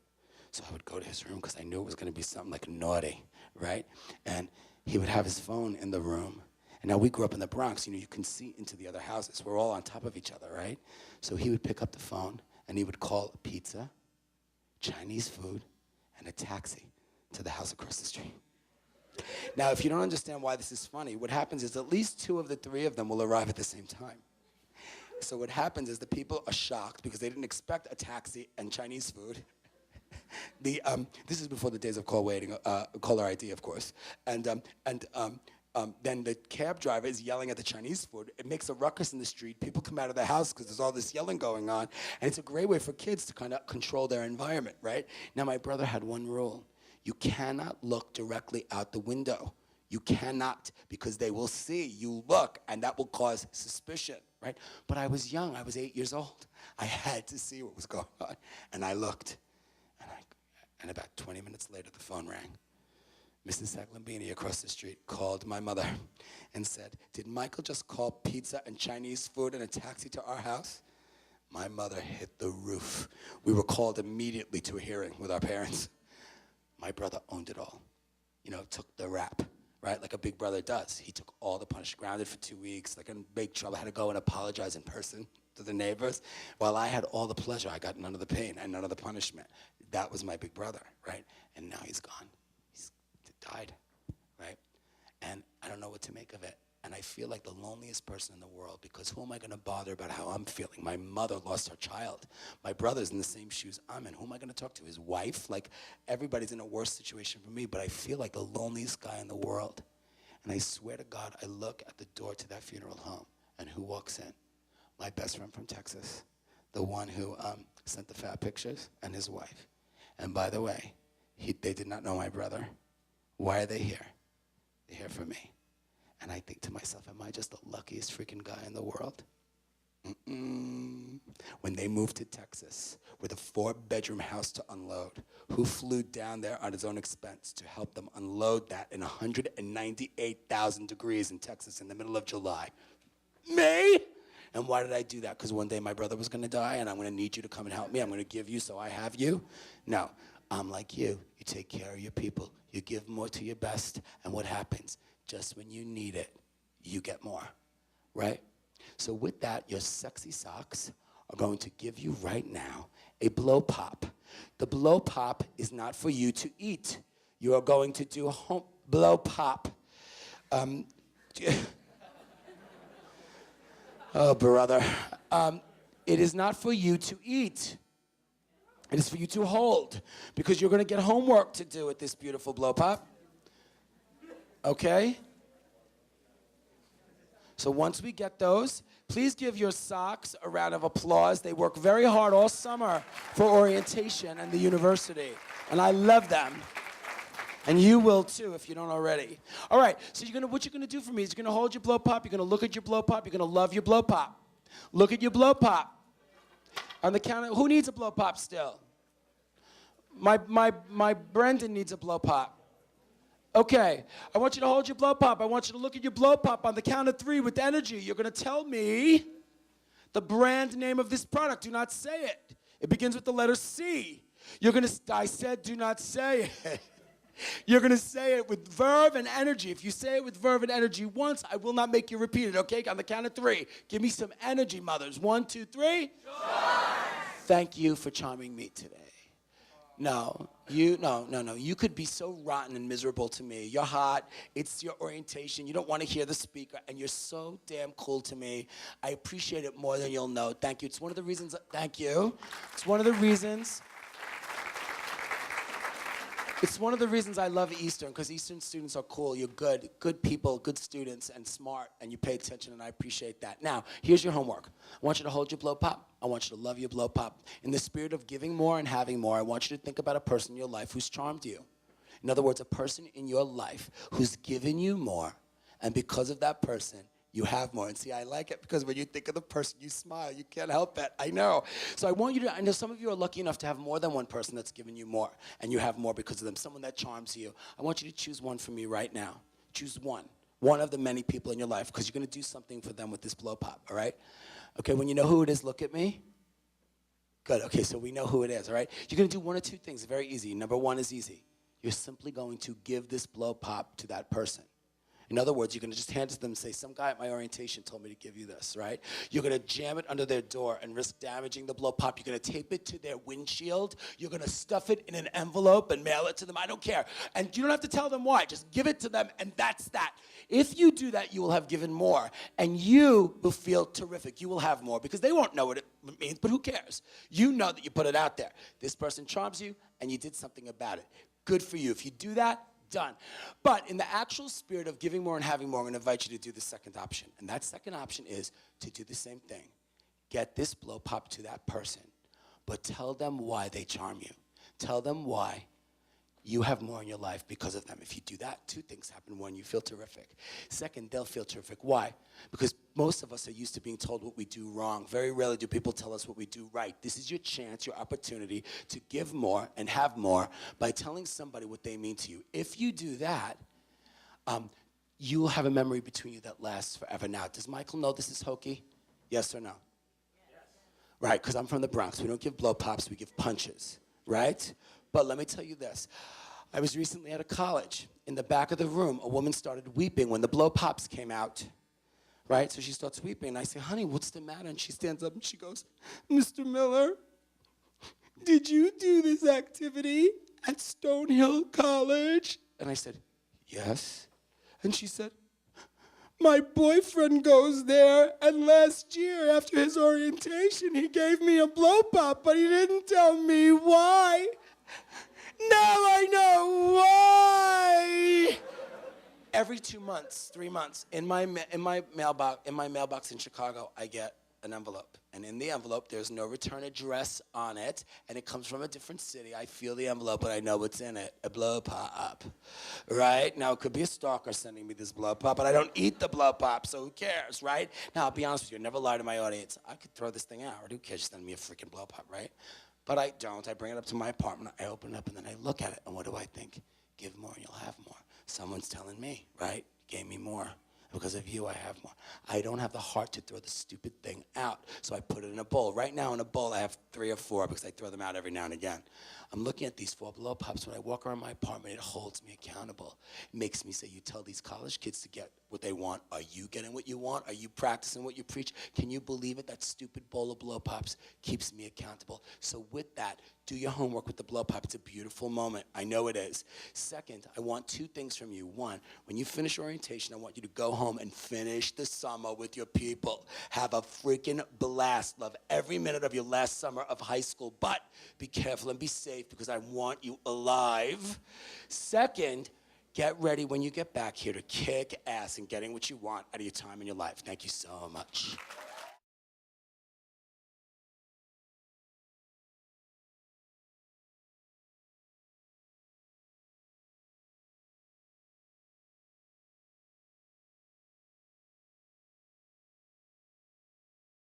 So I would go to his room because I knew it was going to be something like naughty, right? And he would have his phone in the room. And now we grew up in the Bronx, you can see into the other houses. We're all on top of each other, right? So he would pick up the phone and he would call a pizza, Chinese food, and a taxi to the house across the street. Now, if you don't understand why this is funny, what happens is at least 2 of the 3 of them will arrive at the same time. So what happens is the people are shocked because they didn't expect a taxi and Chinese food. This is before the days of caller ID, of course. And then the cab driver is yelling at the Chinese food. It makes a ruckus in the street. People come out of the house because there's all this yelling going on. And it's a great way for kids to kind of control their environment, right? Now, my brother had one rule. You cannot look directly out the window. You cannot, because they will see you look, and that will cause suspicion, right? But I was young. I was 8 years old. I had to see what was going on. And I looked. And about 20 minutes later, the phone rang. Mrs. Saglambini across the street called my mother and said, "Did Michael just call pizza and Chinese food and a taxi to our house?" My mother hit the roof. We were called immediately to a hearing with our parents. My brother owned it all. Took the rap, right? Like a big brother does. He took all the punishment, grounded for 2 weeks, like in big trouble, had to go and apologize in person to the neighbors. While I had all the pleasure, I got none of the pain and none of the punishment. That was my big brother, right? And now he's gone. He's died, right? And I don't know what to make of it. And I feel like the loneliest person in the world because who am I going to bother about how I'm feeling? My mother lost her child. My brother's in the same shoes I'm in. Who am I going to talk to? His wife? Like, everybody's in a worse situation for me, but I feel like the loneliest guy in the world. And I swear to God, I look at the door to that funeral home, and who walks in? My best friend from Texas, the one who sent the fat pictures, and his wife. And by the way, they did not know my brother. Why are they here? They're here for me. And I think to myself, am I just the luckiest freaking guy in the world? When they moved to Texas with a 4-bedroom house to unload, who flew down there on his own expense to help them unload that in 198,000 degrees in Texas in the middle of July? Me? And why did I do that? Because one day my brother was going to die, and I'm going to need you to come and help me. I'm going to give you so I have you. No, I'm like you. You take care of your people. You give more to your best, and what happens? Just when you need it, you get more, right? So with that, your sexy socks are going to give you right now a blow pop. The blow pop is not for you to eat. You are going to do a home blow pop. Oh, brother. It is not for you to eat. It is for you to hold, because you're going to get homework to do with this beautiful blow pop. Okay? So once we get those, please give your socks a round of applause. They work very hard all summer for orientation and the university, and I love them. And you will too if you don't already. All right, so what you're gonna do for me is you're gonna hold your blow pop, you're gonna look at your blow pop, you're gonna love your blow pop. Look at your blow pop. On the count of, who needs a blow pop still? My Brendan needs a blow pop. Okay, I want you to hold your blow pop. I want you to look at your blow pop on the count of 3 with energy. You're gonna tell me the brand name of this product. Do not say it. It begins with the letter C. I said do not say it. You're going to say it with verve and energy. If you say it with verve and energy once, I will not make you repeat it, okay? On the count of 3. Give me some energy, mothers. 1, 2, 3. Thank you for charming me today. No. You could be so rotten and miserable to me. You're hot. It's your orientation. You don't want to hear the speaker, and you're so damn cool to me. I appreciate it more than you'll know. Thank you. It's one of the reasons. Thank you. It's one of the reasons. It's one of the reasons I love Eastern, because Eastern students are cool. You're good people, good students, and smart, and you pay attention, and I appreciate that. Now, here's your homework. I want you to hold your blow pop. I want you to love your blow pop. In the spirit of giving more and having more, I want you to think about a person in your life who's charmed you. In other words, a person in your life who's given you more, and because of that person, you have more. And see, I like it because when you think of the person, you smile. You can't help it. I know. So I know some of you are lucky enough to have more than one person that's given you more, and you have more because of them, someone that charms you. I want you to choose one for me right now. Choose one of the many people in your life, because you're going to do something for them with this blow pop, all right? Okay, when you know who it is, look at me. Good. Okay, so we know who it is, all right? You're going to do one or two things. Very easy. Number one is easy. You're simply going to give this blow pop to that person. In other words, you're going to just hand it to them and say, some guy at my orientation told me to give you this, right? You're going to jam it under their door and risk damaging the blow pop. You're going to tape it to their windshield. You're going to stuff it in an envelope and mail it to them. I don't care. And you don't have to tell them why. Just give it to them, and that's that. If you do that, you will have given more, and you will feel terrific. You will have more because they won't know what it means, but who cares? You know that you put it out there. This person charms you, and you did something about it. Good for you. If you do that, done. But in the actual spirit of giving more and having more, I'm going to invite you to do the second option. And that second option is to do the same thing. Get this blow pop to that person, but tell them why they charm you. Tell them why you have more in your life because of them. If you do that, two things happen. One, you feel terrific. Second, they'll feel terrific. Why? Because most of us are used to being told what we do wrong. Very rarely do people tell us what we do right. This is your chance, your opportunity to give more and have more by telling somebody what they mean to you. If you do that, you'll have a memory between you that lasts forever. Now, does Michael know this is hokey? Yes or no? Yes. Right, because I'm from the Bronx. We don't give blow pops, we give punches, right? But let me tell you this. I was recently at a college. In the back of the room, a woman started weeping when the blow pops came out, right? So she starts weeping, and I say, honey, what's the matter? And she stands up and she goes, Mr. Miller, did you do this activity at Stonehill College? And I said, yes. And she said, my boyfriend goes there, and last year after his orientation, he gave me a blow pop, but he didn't tell me why. Now I know why. Every 2 months, 3 months, in my mailbox in Chicago, I get an envelope. And in the envelope, there's no return address on it, and it comes from a different city. I feel the envelope, but I know what's in it, a blow pop, right? Now, it could be a stalker sending me this blow pop, but I don't eat the blow pop, so who cares, right? Now, I'll be honest with you, I never lie to my audience. I could throw this thing out, or who cares, just send me a freaking blow pop, right? But I don't. I bring it up to my apartment, I open it up, and then I look at it, and what do I think? Give more and you'll have more. Someone's telling me, right? Gave me more. Because of you, I have more. I don't have the heart to throw the stupid thing out, so I put it in a bowl. Right now in a bowl, I have 3 or 4 because I throw them out every now and again. I'm looking at these 4 blow pops. When I walk around my apartment, it holds me accountable. It makes me say, you tell these college kids to get what they want. Are you getting what you want? Are you practicing what you preach? Can you believe it? That stupid bowl of blow pops keeps me accountable. So with that, do your homework with the blow pop. It's a beautiful moment. I know it is. Second, I want 2 things from you. One, when you finish orientation, I want you to go home and finish the summer with your people. Have a freaking blast. Love every minute of your last summer of high school. But be careful and be safe because I want you alive. Second, get ready when you get back here to kick ass and getting what you want out of your time in your life. Thank you so much.